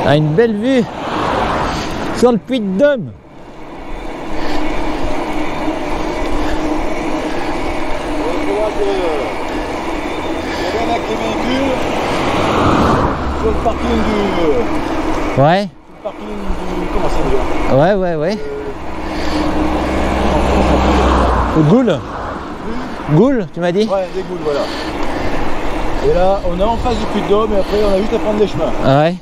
a une belle vue sur le Puy-de-Dôme. Sur le parking du... Ouais. Le parking du... Comment ça déjà? Ouais. Goul. Goul, tu m'as dit? Ouais, des Goules, voilà. Et là, on est en face du Puy-de-Dôme et après on a juste à prendre les chemins. Ouais.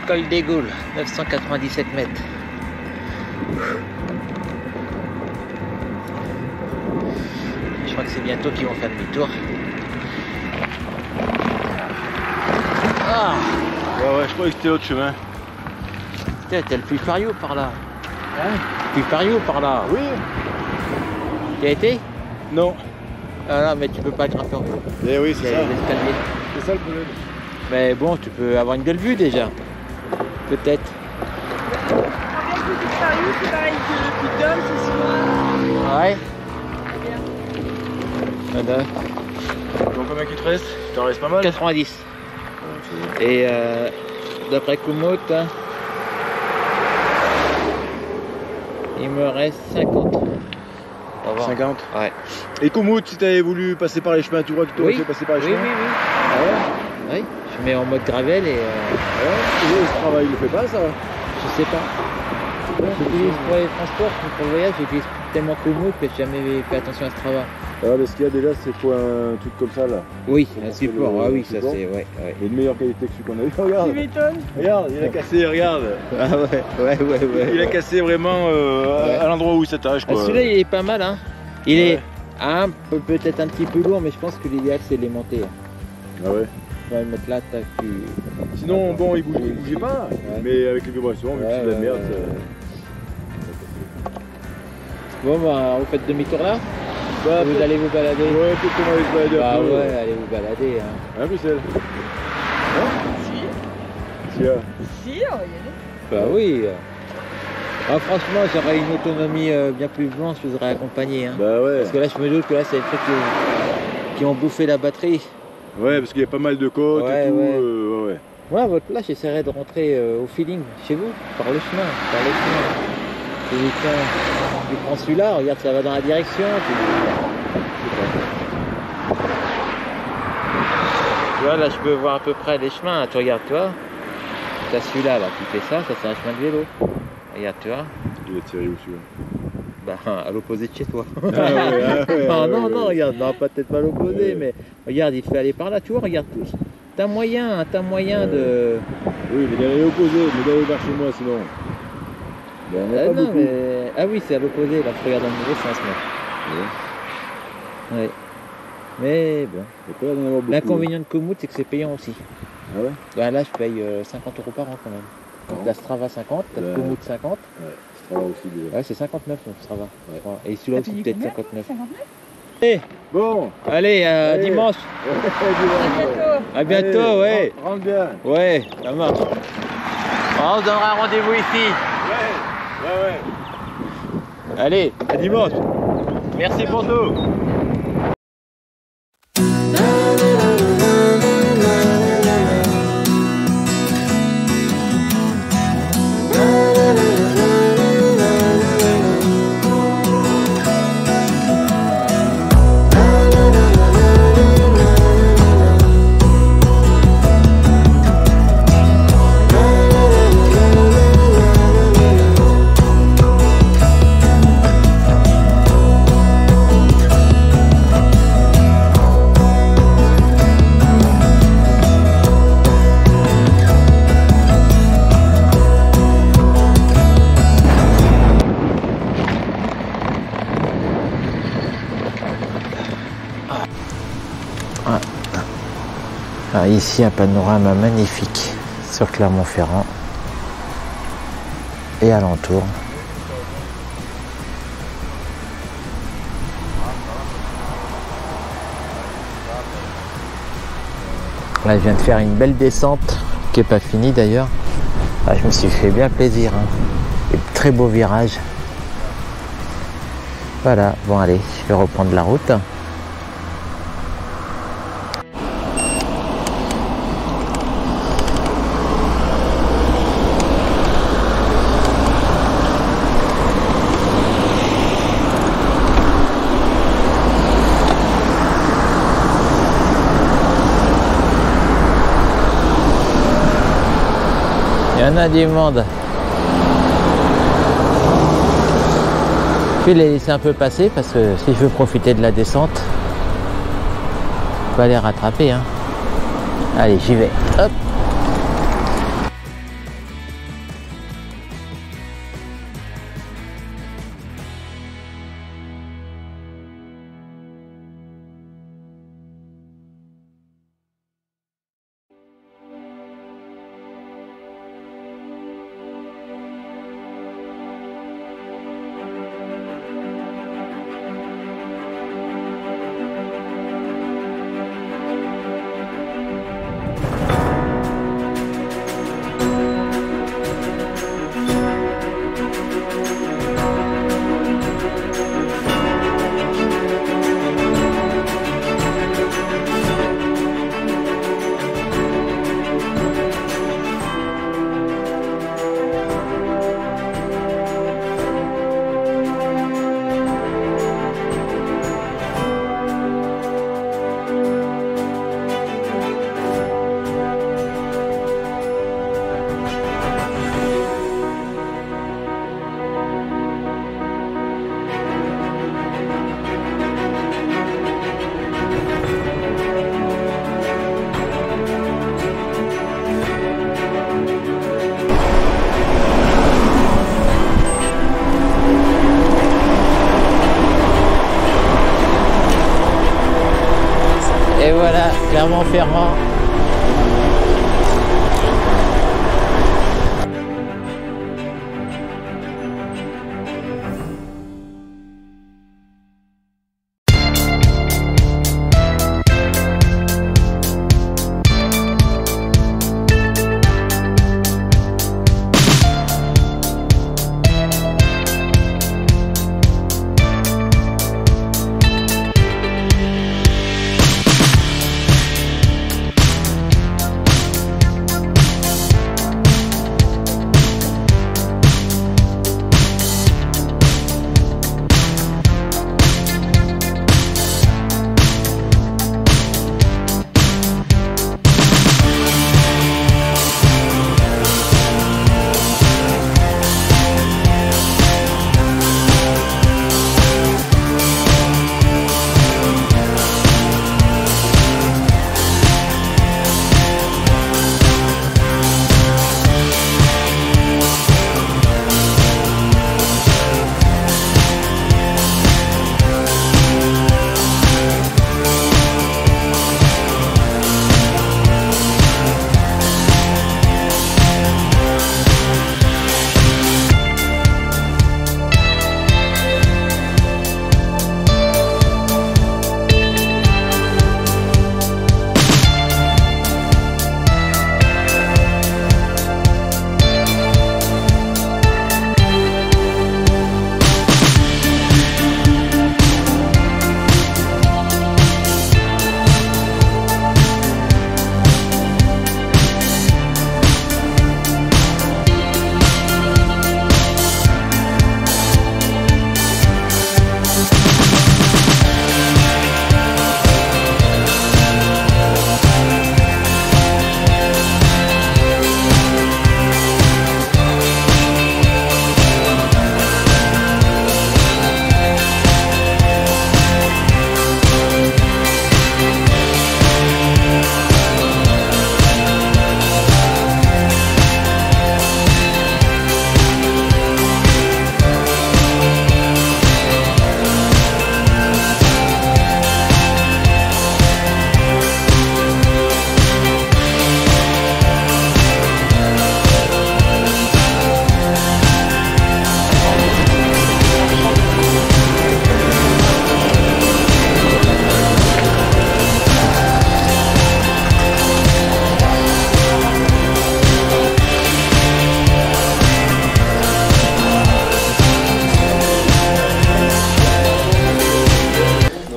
col des Gaules, 997 mètres. Je crois que c'est bientôt qu'ils vont faire demi-tour. Ah, Ouais, je croyais que c'était l'autre chemin. putain, t'as le Puy Pariou par là. Hein? Puy Pariou par là. Oui. Tu as été? Non. Ah non, mais tu peux pas grimper en haut. Eh oui, Il c'est y a ça. l'escalier. C'est ça le problème. Mais bon, tu peux avoir une belle vue déjà. Peut-être. C'est pareil que Puy-de-Dôme, c'est souvent. Ouais. Voilà. Donc combien qu'il te reste? T'en restes pas mal? 90. Et d'après Koumut, il me reste 50. On va voir. 50. Ouais. Et Koumut, si t'avais voulu passer par les chemins, tu crois que tu aurais Oui. fait passer par les Oui, chemins? oui, oui. Ah ouais? Oui, je mets en mode gravel et Ouais. Et ce travail, il le fait pas ça? je sais pas. J'utilise pour les transports, mais pour le voyage, j'utilise tellement Komoot que j'ai jamais fait attention à ce travail. Ah, parce qu'il y a déjà, c'est quoi un truc comme ça là? Oui, Pour un passer support, le ah oui, ça support. c'est, ouais, ouais. Et de meilleure qualité que celui qu'on a eu. Regarde, Tu m'étonnes. regarde, il a cassé, regarde. Ah ouais. Il a cassé vraiment à l'endroit où il s'attache Ah, quoi. celui-là, il est pas mal, hein. Il Ouais. est peut-être un petit peu lourd, mais je pense que l'idéal c'est de les monter. Ah ouais. Tu vas le mettre là, tac, tu... Sinon, bon, il bougeait pas, Ouais. mais avec les vibrations, vu que c'est de la merde. Bon, bah, vous faites demi-tour là? Bah, Vous allez vous balader? Ouais, peut-être qu'on va aller se balader Bah un peu. ouais, allez vous balader. Hein. Hein, Bruxelles? Si. Si, Si, on va y aller. Bah oui. Ah, franchement, j'aurais une autonomie bien plus blanche, je vous aurais accompagné. Hein. bah ouais. Parce que là, je me doute que là, c'est les trucs qui ont bouffé la batterie. Ouais, parce qu'il y a pas mal de côtes Ouais, et tout. ouais. Ouais. Moi, à votre place, j'essaierai de rentrer au feeling chez vous, par le chemin, par les chemins. Tu prends celui-là, regarde, ça va dans la direction. Tu vois, là, je peux voir à peu près les chemins. Tu regardes, tu vois. T'as celui-là, là, tu fais ça, c'est un chemin de vélo. Regarde, tu vois. Il est tiré où celui-là? Bah, à l'opposé de chez toi. Ah non, regarde, non, peut-être pas à l'opposé, mais regarde, il fait aller par là, tu vois, regarde tous. T'as moyen de. Oui, mais d'aller l'opposé, mais d'aller vers chez moi sinon. Ben, on a pas non, beaucoup. mais... Ah oui, c'est à l'opposé, là, je regarde dans le mauvais sens, moi. Ouais. Mais bon. Il y a pas l'air d'en avoir beaucoup. L'inconvénient de Komoot, c'est que c'est payant aussi. Ah ouais? Bah, là, je paye 50 € par an quand même. Donc, la Strava 50, t'as le Ouais. Komoot 50. Ouais, ça va aussi déjà. Ouais, c'est 59 le Strava. Ouais. je crois. Et celui-là T'as aussi, payé peut-être combien 59. 59. Bon, Allez, Allez. dimanche. À bientôt. À bientôt, allez, ouais. Rentre bien. Ouais, ça marche. On se donnera rendez-vous ici. Ouais. Allez, à dimanche. Merci pour tout. Ah, ici un panorama magnifique sur Clermont-Ferrand et alentour. Là, je viens de faire une belle descente qui n'est pas finie d'ailleurs. Ah, je me suis fait bien plaisir. Hein. Et très beau virage. Voilà, bon allez, je vais reprendre la route. Il y en a du monde. Je vais les laisser un peu passer parce que si je veux profiter de la descente, je vais aller rattraper. Hein. Allez, j'y vais. Hop. Clermont-Ferrand.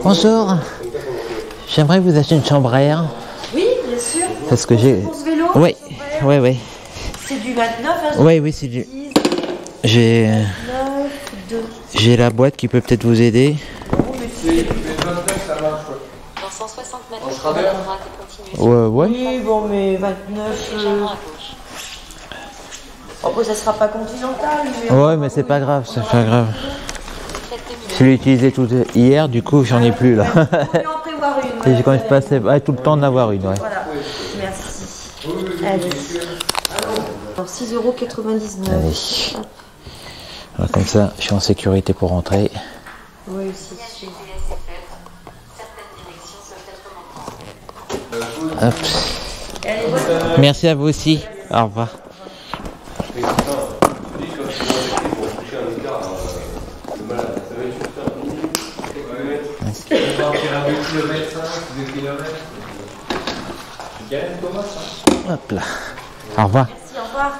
Bonjour, j'aimerais vous acheter une chambre à air. Oui, bien sûr. Parce que j'ai... Pour ce vélo. Oui, oui, oui. C'est du 29, hein, Oui, oui, c'est du... J'ai... 9, 2. J'ai la boîte qui peut peut-être vous aider. C'est 29, ça marche. Dans 160 mètres, En il travers faudra continuer. Ouais. Oui, bon, mais 29. Légèrement à gauche. Après, ça sera pas continental. Mais Ouais, mais c'est pas grave, c'est pas grave. Faites 2 minutes. Je l'ai utilisé tout hier, du coup j'en ai plus là. on peut en prévoir une. Et j'ai quand même passé tout le temps d'en avoir une, ouais. Voilà, merci. Allez. Alors, 6,99 €. Allez. Alors, comme ça, je suis en sécurité pour rentrer. Oui, aussi. Hop. Merci à vous aussi. Au revoir. Hop là. Au revoir. Merci, au revoir.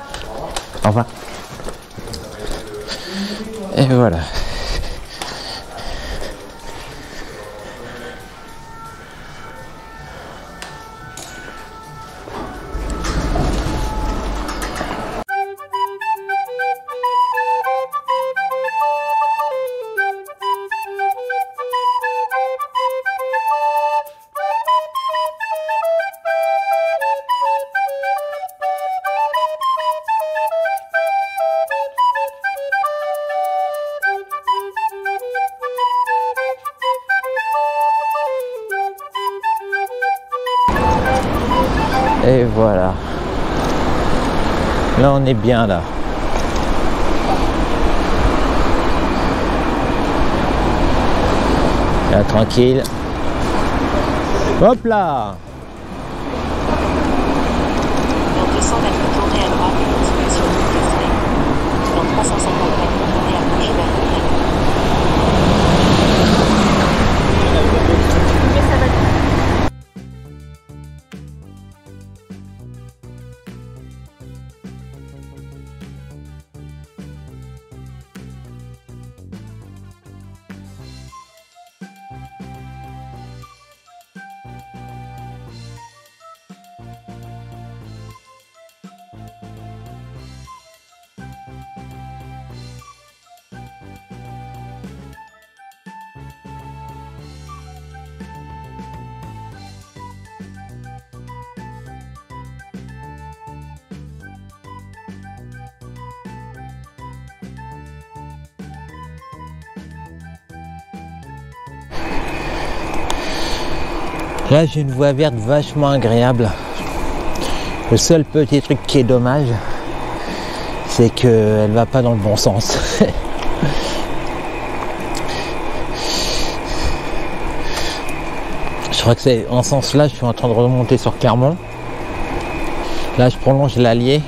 Au revoir. Et voilà. Et voilà. Là, on est bien là. Là, tranquille. Hop là. à droite et continuez sur route de Flay. Dans 350 mètres, tournez à gauche vers Montagny. Mais ça va bien. Là j'ai une voie verte vachement agréable. Le seul petit truc qui est dommage, c'est qu'elle va pas dans le bon sens. Je crois que c'est en ce sens là, je suis en train de remonter sur Clermont. Là je prolonge l'Allier.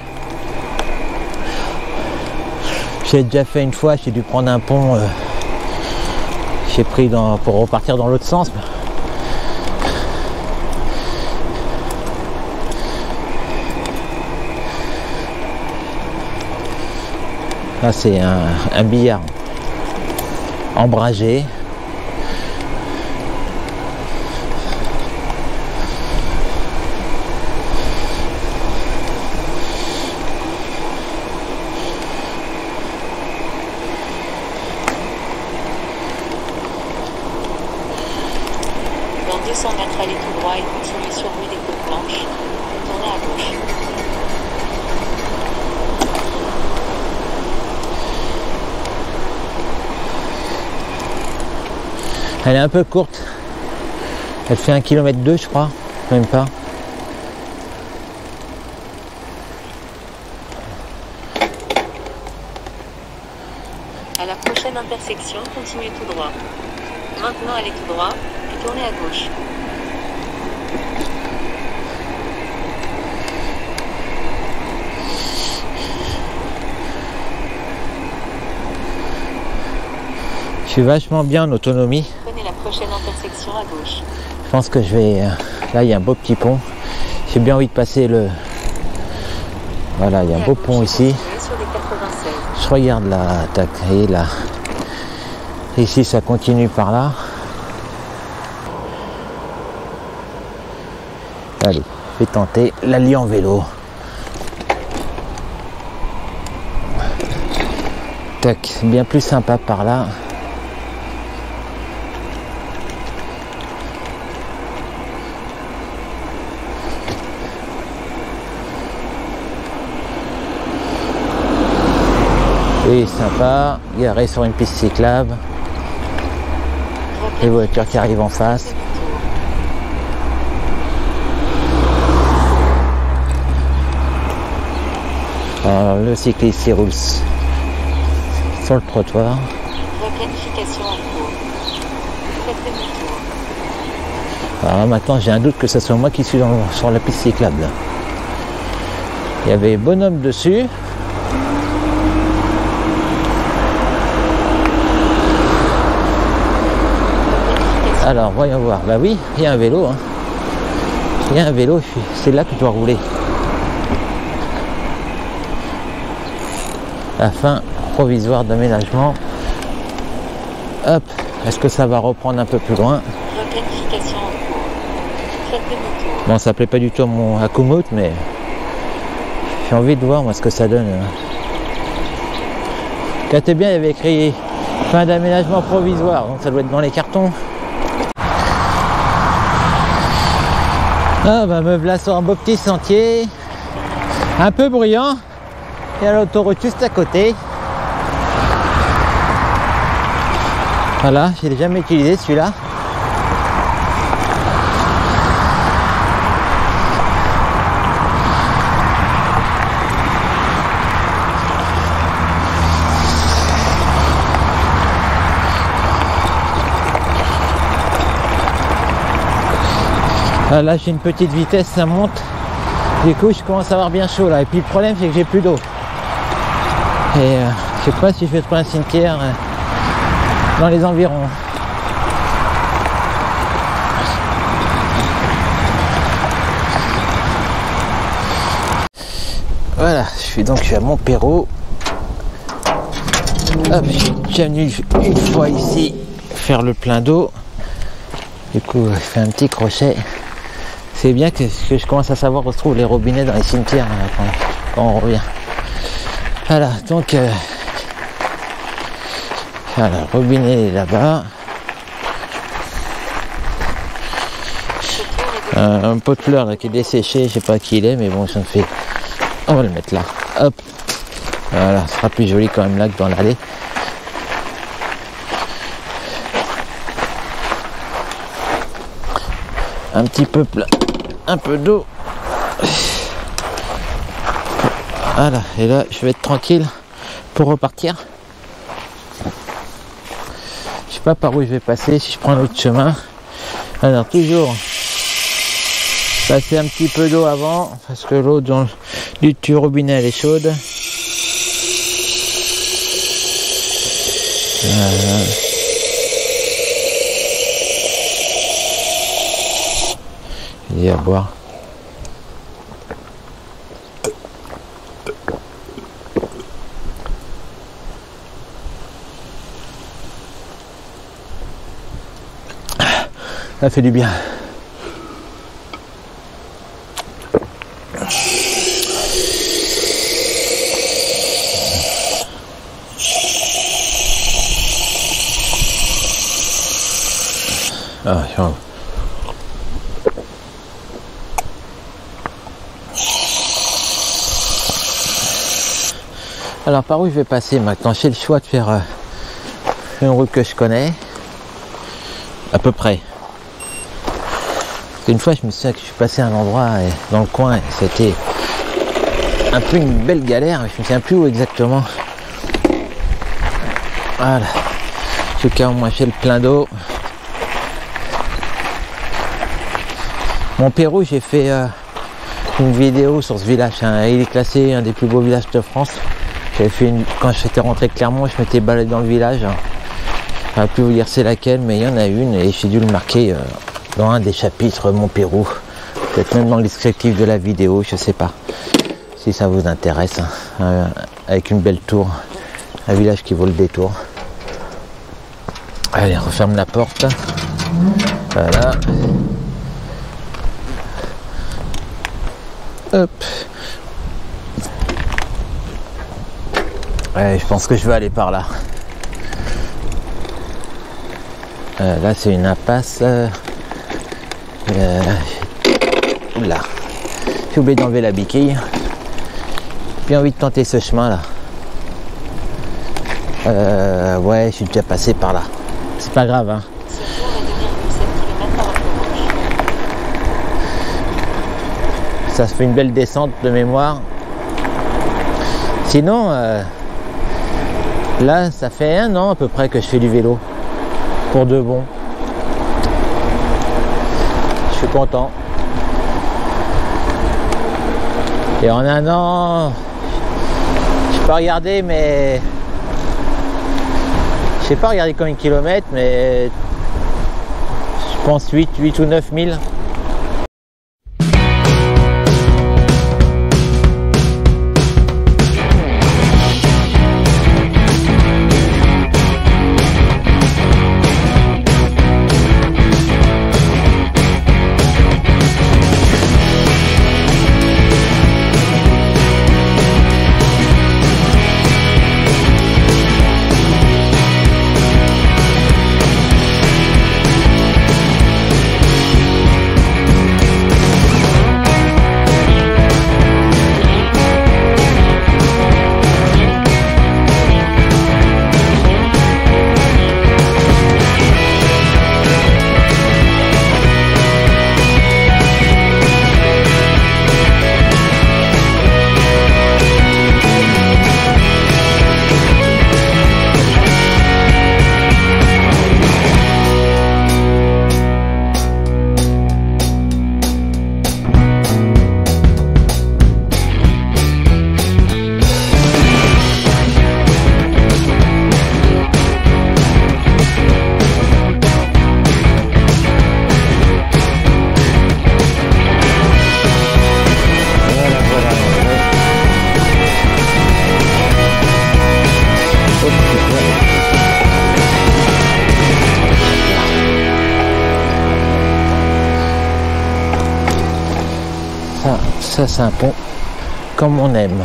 J'ai déjà fait une fois, j'ai dû prendre un pont. J'ai pris pour repartir dans l'autre sens. Là c'est un billard embragé. Dans 200 mètres, allez tout droit et continuez sur rue des Côtes Blanches. Tournez à gauche. Elle est un peu courte. Elle fait 1,2 km je crois, même pas. À la prochaine intersection, continuez tout droit. Maintenant, allez tout droit et tournez à gauche. Je suis vachement bien en autonomie. Prenez la prochaine intersection à gauche. Je pense que je vais... Là, il y a un beau petit pont. J'ai bien envie de passer le... Voilà, il y a un beau pont ici. Sur les 96. Je regarde là, tac, et là. Ici, ça continue par là. Allez, je vais tenter l'Allier en vélo. Tac, c'est bien plus sympa par là. Et sympa, garé sur une piste cyclable. Les voitures qui arrivent en face. Alors, le cycliste il roule sur le trottoir. Replanification en cours. Faites demi-tour. Alors maintenant j'ai un doute que ce soit moi qui suis sur la piste cyclable. Il y avait bonhomme dessus. Alors voyons voir. Bah oui, il y a un vélo. Hein. Il y a un vélo, c'est là que je dois rouler. La fin provisoire d'aménagement. Hop, est-ce que ça va reprendre un peu plus loin? Replanification en cours. Faites demi-tour. Bon, ça plaît pas du tout à mon Akumut, mais j'ai envie de voir moi ce que ça donne. Captez bien, il y avait écrit fin d'aménagement provisoire, donc ça doit être dans les cartons. Ah bah me voilà sur un beau petit sentier, un peu bruyant, et à l'autoroute juste à côté. Voilà, je l'ai jamais utilisé celui-là. Là j'ai une petite vitesse, ça monte. Du coup, je commence à avoir bien chaud là. Et puis le problème, c'est que j'ai plus d'eau. Et je sais pas si je vais trouver un cimetière dans les environs. Voilà, je suis donc à Montpérou. Hop, je suis déjà venu une fois ici faire le plein d'eau. Du coup, je fais un petit crochet. C'est bien que je commence à savoir où se trouvent les robinets dans les cimetières quand on revient. Voilà, donc voilà, le robinet est là-bas. Un pot de fleurs là, qui est desséché, je sais pas qui il est, mais bon, ça me fait. On va le mettre là. Hop. Voilà, ce sera plus joli quand même là que dans l'allée. Un petit peu plat, un peu d'eau. Voilà, et là je vais être tranquille pour repartir. Je sais pas par où je vais passer, si je prends l'autre chemin. Alors toujours passer un petit peu d'eau avant, parce que l'eau du robinet elle est chaude. Voilà. Il y a à boire. Ça fait du bien. Ah, tiens. Alors par où je vais passer maintenant? J'ai le choix de faire une route que je connais à peu près. Une fois je me souviens que je suis passé à un endroit dans le coin et c'était un peu une belle galère, je me souviens plus où exactement. Voilà. En tout cas on m'a fait le plein d'eau. Montpérou, j'ai fait une vidéo sur ce village, hein. Il est classé un des plus beaux villages de France. J'avais fait quand j'étais rentré de Clermont, je m'étais baladé dans le village. Je ne vais plus vous dire c'est laquelle, mais il y en a une et j'ai dû le marquer dans un des chapitres Montpérou. Peut-être même dans le descriptif de la vidéo, je sais pas. Si ça vous intéresse, hein. Avec une belle tour, un village qui vaut le détour. Allez, on referme la porte. Voilà. Hop. Ouais, je pense que je vais aller par là. Là, c'est une impasse. Oula. J'ai oublié d'enlever la béquille. J'ai envie de tenter ce chemin là. Ouais, je suis déjà passé par là. C'est pas grave, hein. Ça se fait une belle descente de mémoire. Sinon, là, ça fait 1 an à peu près que je fais du vélo. Pour de bon. Je suis content. Et en 1 an, je n'ai pas regardé, mais je sais pas regarder combien de kilomètres, mais je pense 8 ou 9 000. Ça c'est un pont comme on aime.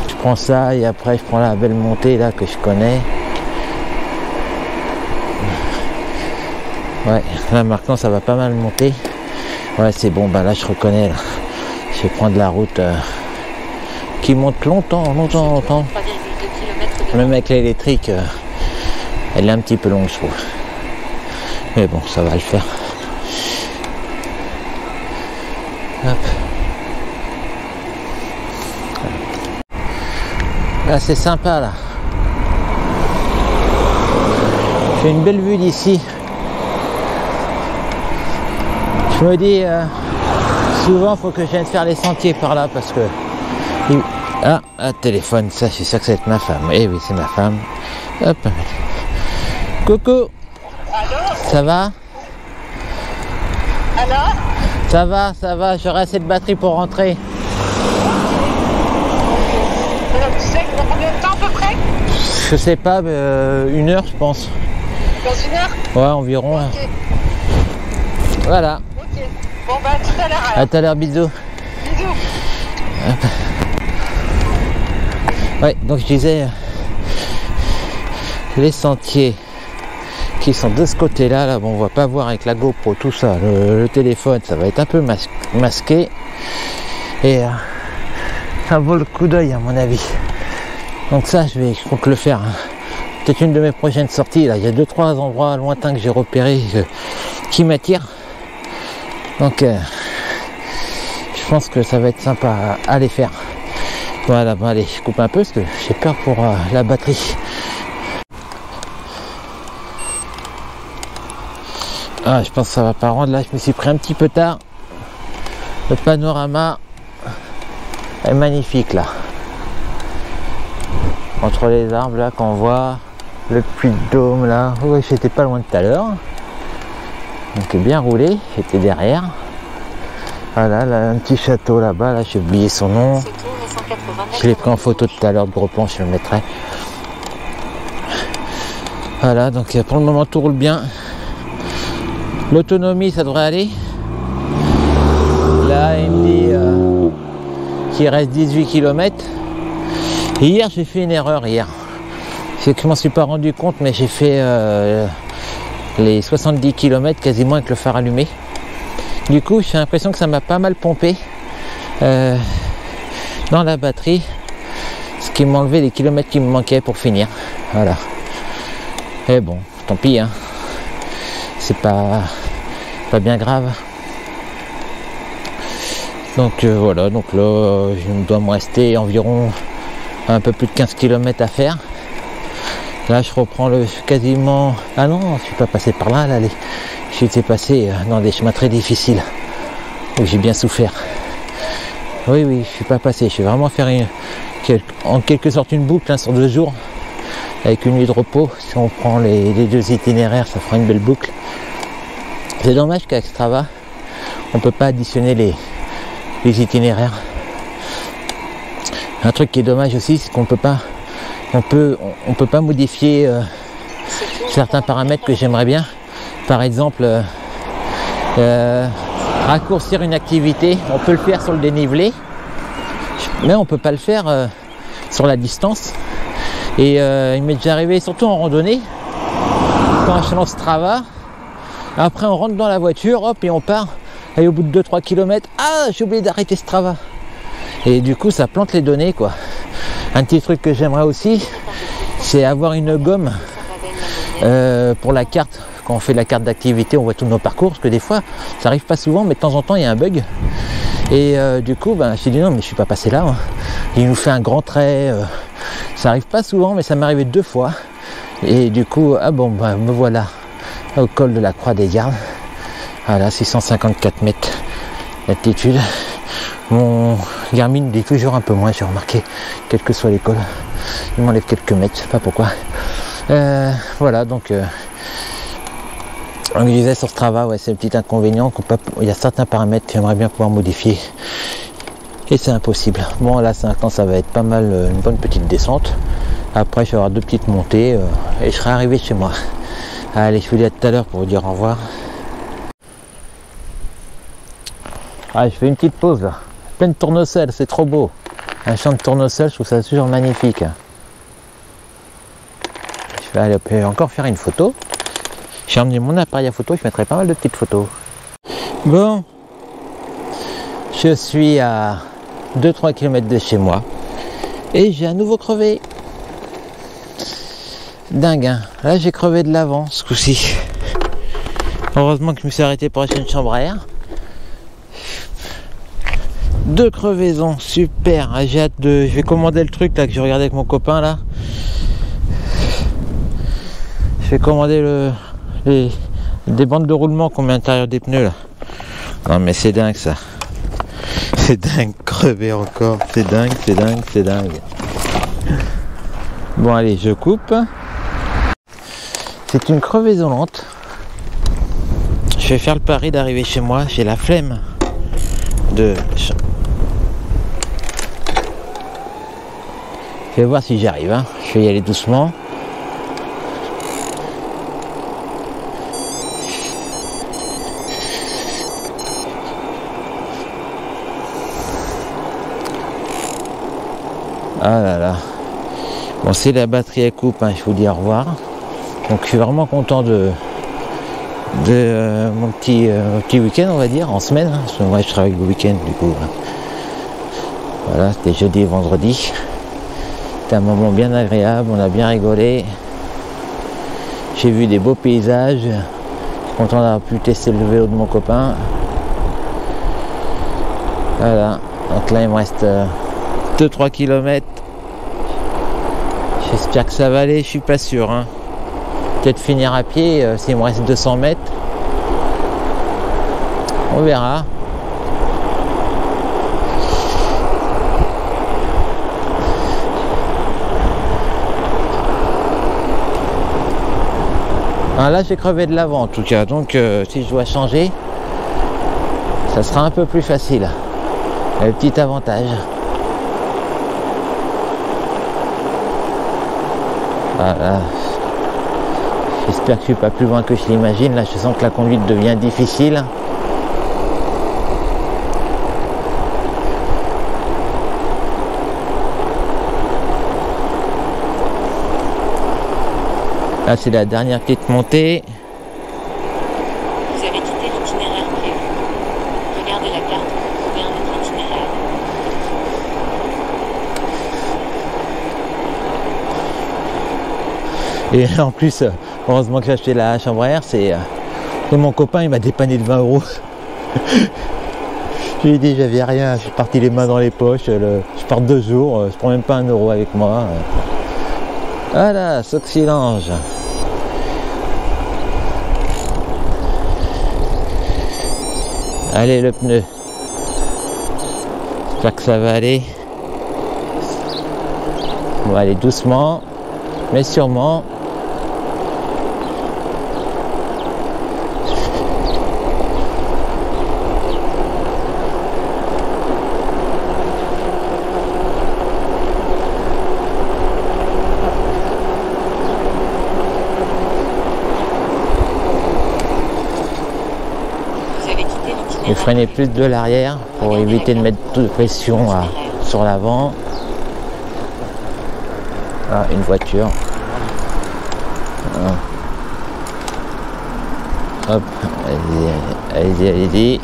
Je prends ça et après je prends la belle montée là que je connais. Ouais, là maintenant ça va pas mal monter. Ouais, c'est bon, bah là je reconnais là. Je vais prendre la route qui monte longtemps. Même avec l'électrique, elle est un petit peu longue je trouve. Mais bon, ça va le faire. Hop. Là c'est sympa là. J'ai une belle vue d'ici. Je me dis souvent faut que je vienne faire les sentiers par là parce que... Ah, un téléphone, ça c'est sûr que ça va être ma femme. Eh oui, c'est ma femme. Hop. Coucou. Allô? Ça va? Alors? Ça va, j'aurai assez de batterie pour rentrer. Tu sais dans combien de temps à peu près? Je sais pas, 1 heure je pense. Dans 1 heure? Ouais, environ. Ok. Voilà. Ok. Bon bah à tout à l'heure. À tout à l'heure, bisous. Bisous. Ouais, donc je disais, les sentiers qui sont de ce côté-là, là, bon, on va pas voir avec la GoPro tout ça, le téléphone, ça va être un peu masqué et ça vaut le coup d'œil à mon avis. Donc ça, je compte le faire. Hein. Peut-être une de mes prochaines sorties. Là, il y a 2-3 endroits lointains que j'ai repérés qui m'attirent. Donc, je pense que ça va être sympa à les faire. Voilà, bon allez, je coupe un peu parce que j'ai peur pour la batterie. Ah, je pense que ça va pas rendre là, je me suis pris un petit peu tard. Le panorama est magnifique là. Entre les arbres là qu'on voit, le puits de Dôme là. Ouais, j'étais pas loin de tout à l'heure. Donc bien roulé, j'étais derrière. Voilà, là, un petit château là-bas, là, j'ai oublié son nom. Je l'ai pris en photo tout à l'heure de gros plan, je le mettrai. Voilà, donc pour le moment tout roule bien. L'autonomie, ça devrait aller. Là, il me dit qu'il reste 18 km. Et hier, j'ai fait une erreur hier. C'est que je m'en suis pas rendu compte, mais j'ai fait les 70 km quasiment avec le phare allumé. Du coup, j'ai l'impression que ça m'a pas mal pompé dans la batterie, ce qui m'a enlevé les kilomètres qui me manquaient pour finir. Voilà. Et bon, tant pis, hein. C'est pas bien grave. Donc voilà, donc là, il doit me rester environ un peu plus de 15 km à faire. Là, je reprends quasiment... Ah non, je suis pas passé par là, j'étais passé dans des chemins très difficiles où j'ai bien souffert. Oui, je suis pas passé. Je vais vraiment faire en quelque sorte une boucle hein, sur 2 jours avec une nuit de repos. Si on prend les 2 itinéraires, ça fera une belle boucle. C'est dommage qu'avec Strava, on peut pas additionner les itinéraires. Un truc qui est dommage aussi, c'est qu'on peut pas, on peut pas modifier certains paramètres que j'aimerais bien. Par exemple, raccourcir une activité, on peut le faire sur le dénivelé, mais on peut pas le faire sur la distance. Et il m'est déjà arrivé, surtout en randonnée, quand je lance Strava, après on rentre dans la voiture, hop, et on part, et au bout de 2-3 km, ah, j'ai oublié d'arrêter Strava. Et du coup, ça plante les données, quoi. Un petit truc que j'aimerais aussi, c'est avoir une gomme pour la carte. Quand on fait la carte d'activité, on voit tous nos parcours, parce que des fois, ça arrive pas souvent, mais de temps en temps, il y a un bug. Et du coup, ben, je me suis dit non, mais je suis pas passé là. Hein. Il nous fait un grand trait. Ça arrive pas souvent, mais ça m'est arrivé 2 fois. Et du coup, ah bon, ben, me voilà au col de la Croix des Gardes. Voilà, 654 mètres d'altitude. Mon Garmin dit toujours un peu moins, j'ai remarqué, quelle que soit l'école. Il m'enlève quelques mètres, je sais pas pourquoi. Voilà, donc je disais sur Strava, ouais, c'est le petit inconvénient il y a certains paramètres que j'aimerais bien pouvoir modifier. Et c'est impossible. Bon, là, quand ça va être pas mal, une bonne petite descente. Après, je vais avoir 2 petites montées et je serai arrivé chez moi. Allez, je vous dis à tout à l'heure pour vous dire au revoir. Ah, je fais une petite pause là. Plein de tournesols, c'est trop beau. Un champ de tournesols, je trouve ça toujours magnifique. Je vais aller encore faire une photo. J'ai emmené mon appareil à photo, je mettrai pas mal de petites photos. Bon, je suis à 2-3 km de chez moi et j'ai à nouveau crevé. Dingue, hein. Là j'ai crevé de l'avant ce coup-ci. Heureusement que je me suis arrêté pour acheter une chambre à air. 2 crevaisons, super. J'ai hâte de... Je vais commander le truc là que je regardais avec mon copain là. Je vais commander des bandes de roulement qu'on met à l'intérieur des pneus là. Non mais c'est dingue ça. C'est dingue, crever encore. C'est dingue, c'est dingue, c'est dingue. Bon allez, je coupe. C'est une crevaison lente. Je vais faire le pari d'arriver chez moi. J'ai la flemme de... Je vais voir si j'y arrive. Hein. Je vais y aller doucement. Ah là là. Bon, si la batterie elle coupe, hein, je vous dis au revoir. Donc je suis vraiment content de mon petit week-end, on va dire, en semaine. Hein, parce que moi je travaille le week-end du coup. Hein. Voilà, c'était jeudi et vendredi. C'était un moment bien agréable, on a bien rigolé. J'ai vu des beaux paysages. Je suis content d'avoir pu tester le vélo de mon copain. Voilà, donc là il me reste 2-3 km. J'espère que ça va aller, je suis pas sûr. Hein. Peut-être finir à pied s'il me reste 200 mètres. On verra. Ah, là j'ai crevé de l'avant en tout cas, donc si je dois changer, ça sera un peu plus facile. Le petit avantage. Voilà. J'espère que je suis pas plus loin que je l'imagine. Là je sens que la conduite devient difficile. Là c'est la dernière petite montée. Vous avez quitté l'itinéraire prévu. Regardez la carte pour trouver un autre itinéraire. Et en plus, heureusement que j'ai acheté la chambre à air, c'est mon copain, il m'a dépanné de 20 €. Je lui ai dit, j'avais rien, je suis parti les mains dans les poches, je pars 2 jours, je prends même pas 1 € avec moi. Voilà, Soxylange. Allez, le pneu. J'espère que ça va aller. On va aller doucement, mais sûrement. Et freiner plus de l'arrière pour éviter de mettre toute pression sur l'avant. Ah, une voiture. Ah. Hop, allez-y, allez-y.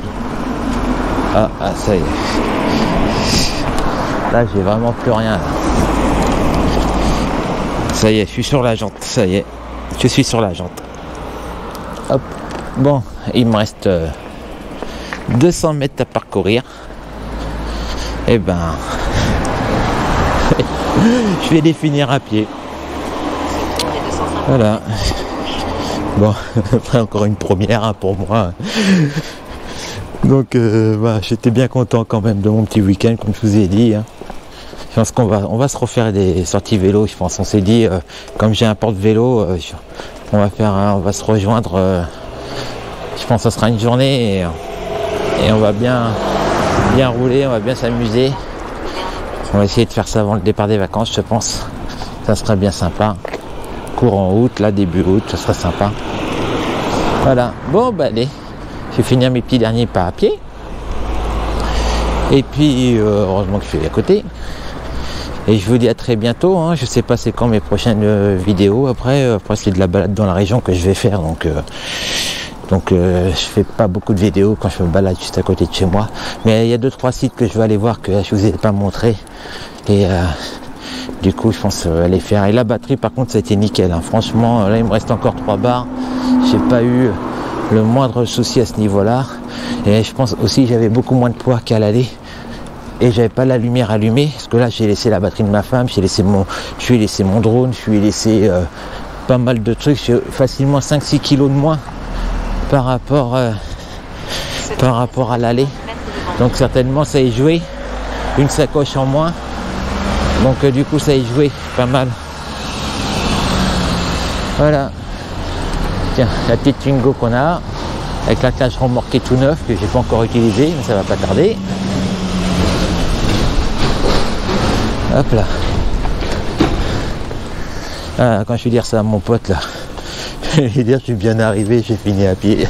Ah, ça y est. Là, j'ai vraiment plus rien. Là. Ça y est, je suis sur la jante. Ça y est, je suis sur la jante. Hop. Bon, il me reste 200 mètres à parcourir. Et ben, je vais les finir à pied. Voilà. Bon, après encore une première hein, pour moi. Donc j'étais bien content quand même de mon petit week-end, comme je vous ai dit. Hein. Je pense qu'on va se refaire des sorties vélo. Je pense, on s'est dit, comme j'ai un porte-vélo, on va se rejoindre. Je pense que ce sera une journée et on va bien rouler, on va bien s'amuser. On va essayer de faire ça avant le départ des vacances, je pense. Ça serait bien sympa. Courant août, là début août, ça serait sympa. Voilà. Bon allez, je vais finir mes petits derniers pas à pied. Et puis heureusement que je suis à côté. Et je vous dis à très bientôt. Hein. Je sais pas c'est quand mes prochaines vidéos. Après c'est de la balade dans la région que je vais faire. Donc je fais pas beaucoup de vidéos quand je me balade juste à côté de chez moi. Mais il y a 2-3 sites que je vais aller voir que je vous ai pas montré. Et du coup je pense aller faire. Et la batterie par contre ça a été nickel. Hein. Franchement là il me reste encore 3 barres. J'ai pas eu le moindre souci à ce niveau là. Et je pense aussi j'avais beaucoup moins de poids qu'à l'aller. Et j'avais pas la lumière allumée. Parce que là j'ai laissé la batterie de ma femme. Je lui ai laissé mon drone. Je lui ai laissé pas mal de trucs. J'ai facilement 5-6 kilos de moins. Par rapport à l'aller, donc certainement ça y joué, une sacoche en moins, donc du coup ça y joué pas mal. Voilà, tiens la petite Twingo qu'on a avec la cage remorquée tout neuf que j'ai pas encore utilisé mais ça va pas tarder. Hop là, ah, quand je vais dire ça à mon pote là, je vais dire je suis bien arrivé, j'ai fini à pied.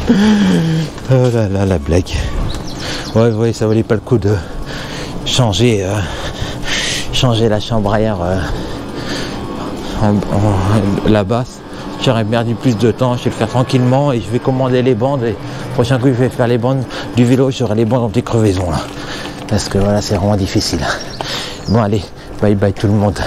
Oh là là, la blague. Ouais, vous voyez, ça valait pas le coup de changer la chambre arrière la basse. J'aurais perdu plus de temps, je vais le faire tranquillement et je vais commander les bandes. Et le prochain coup, je vais faire les bandes du vélo, j'aurai les bandes anti-crevaison là. Parce que voilà, c'est vraiment difficile. Bon allez, bye bye tout le monde.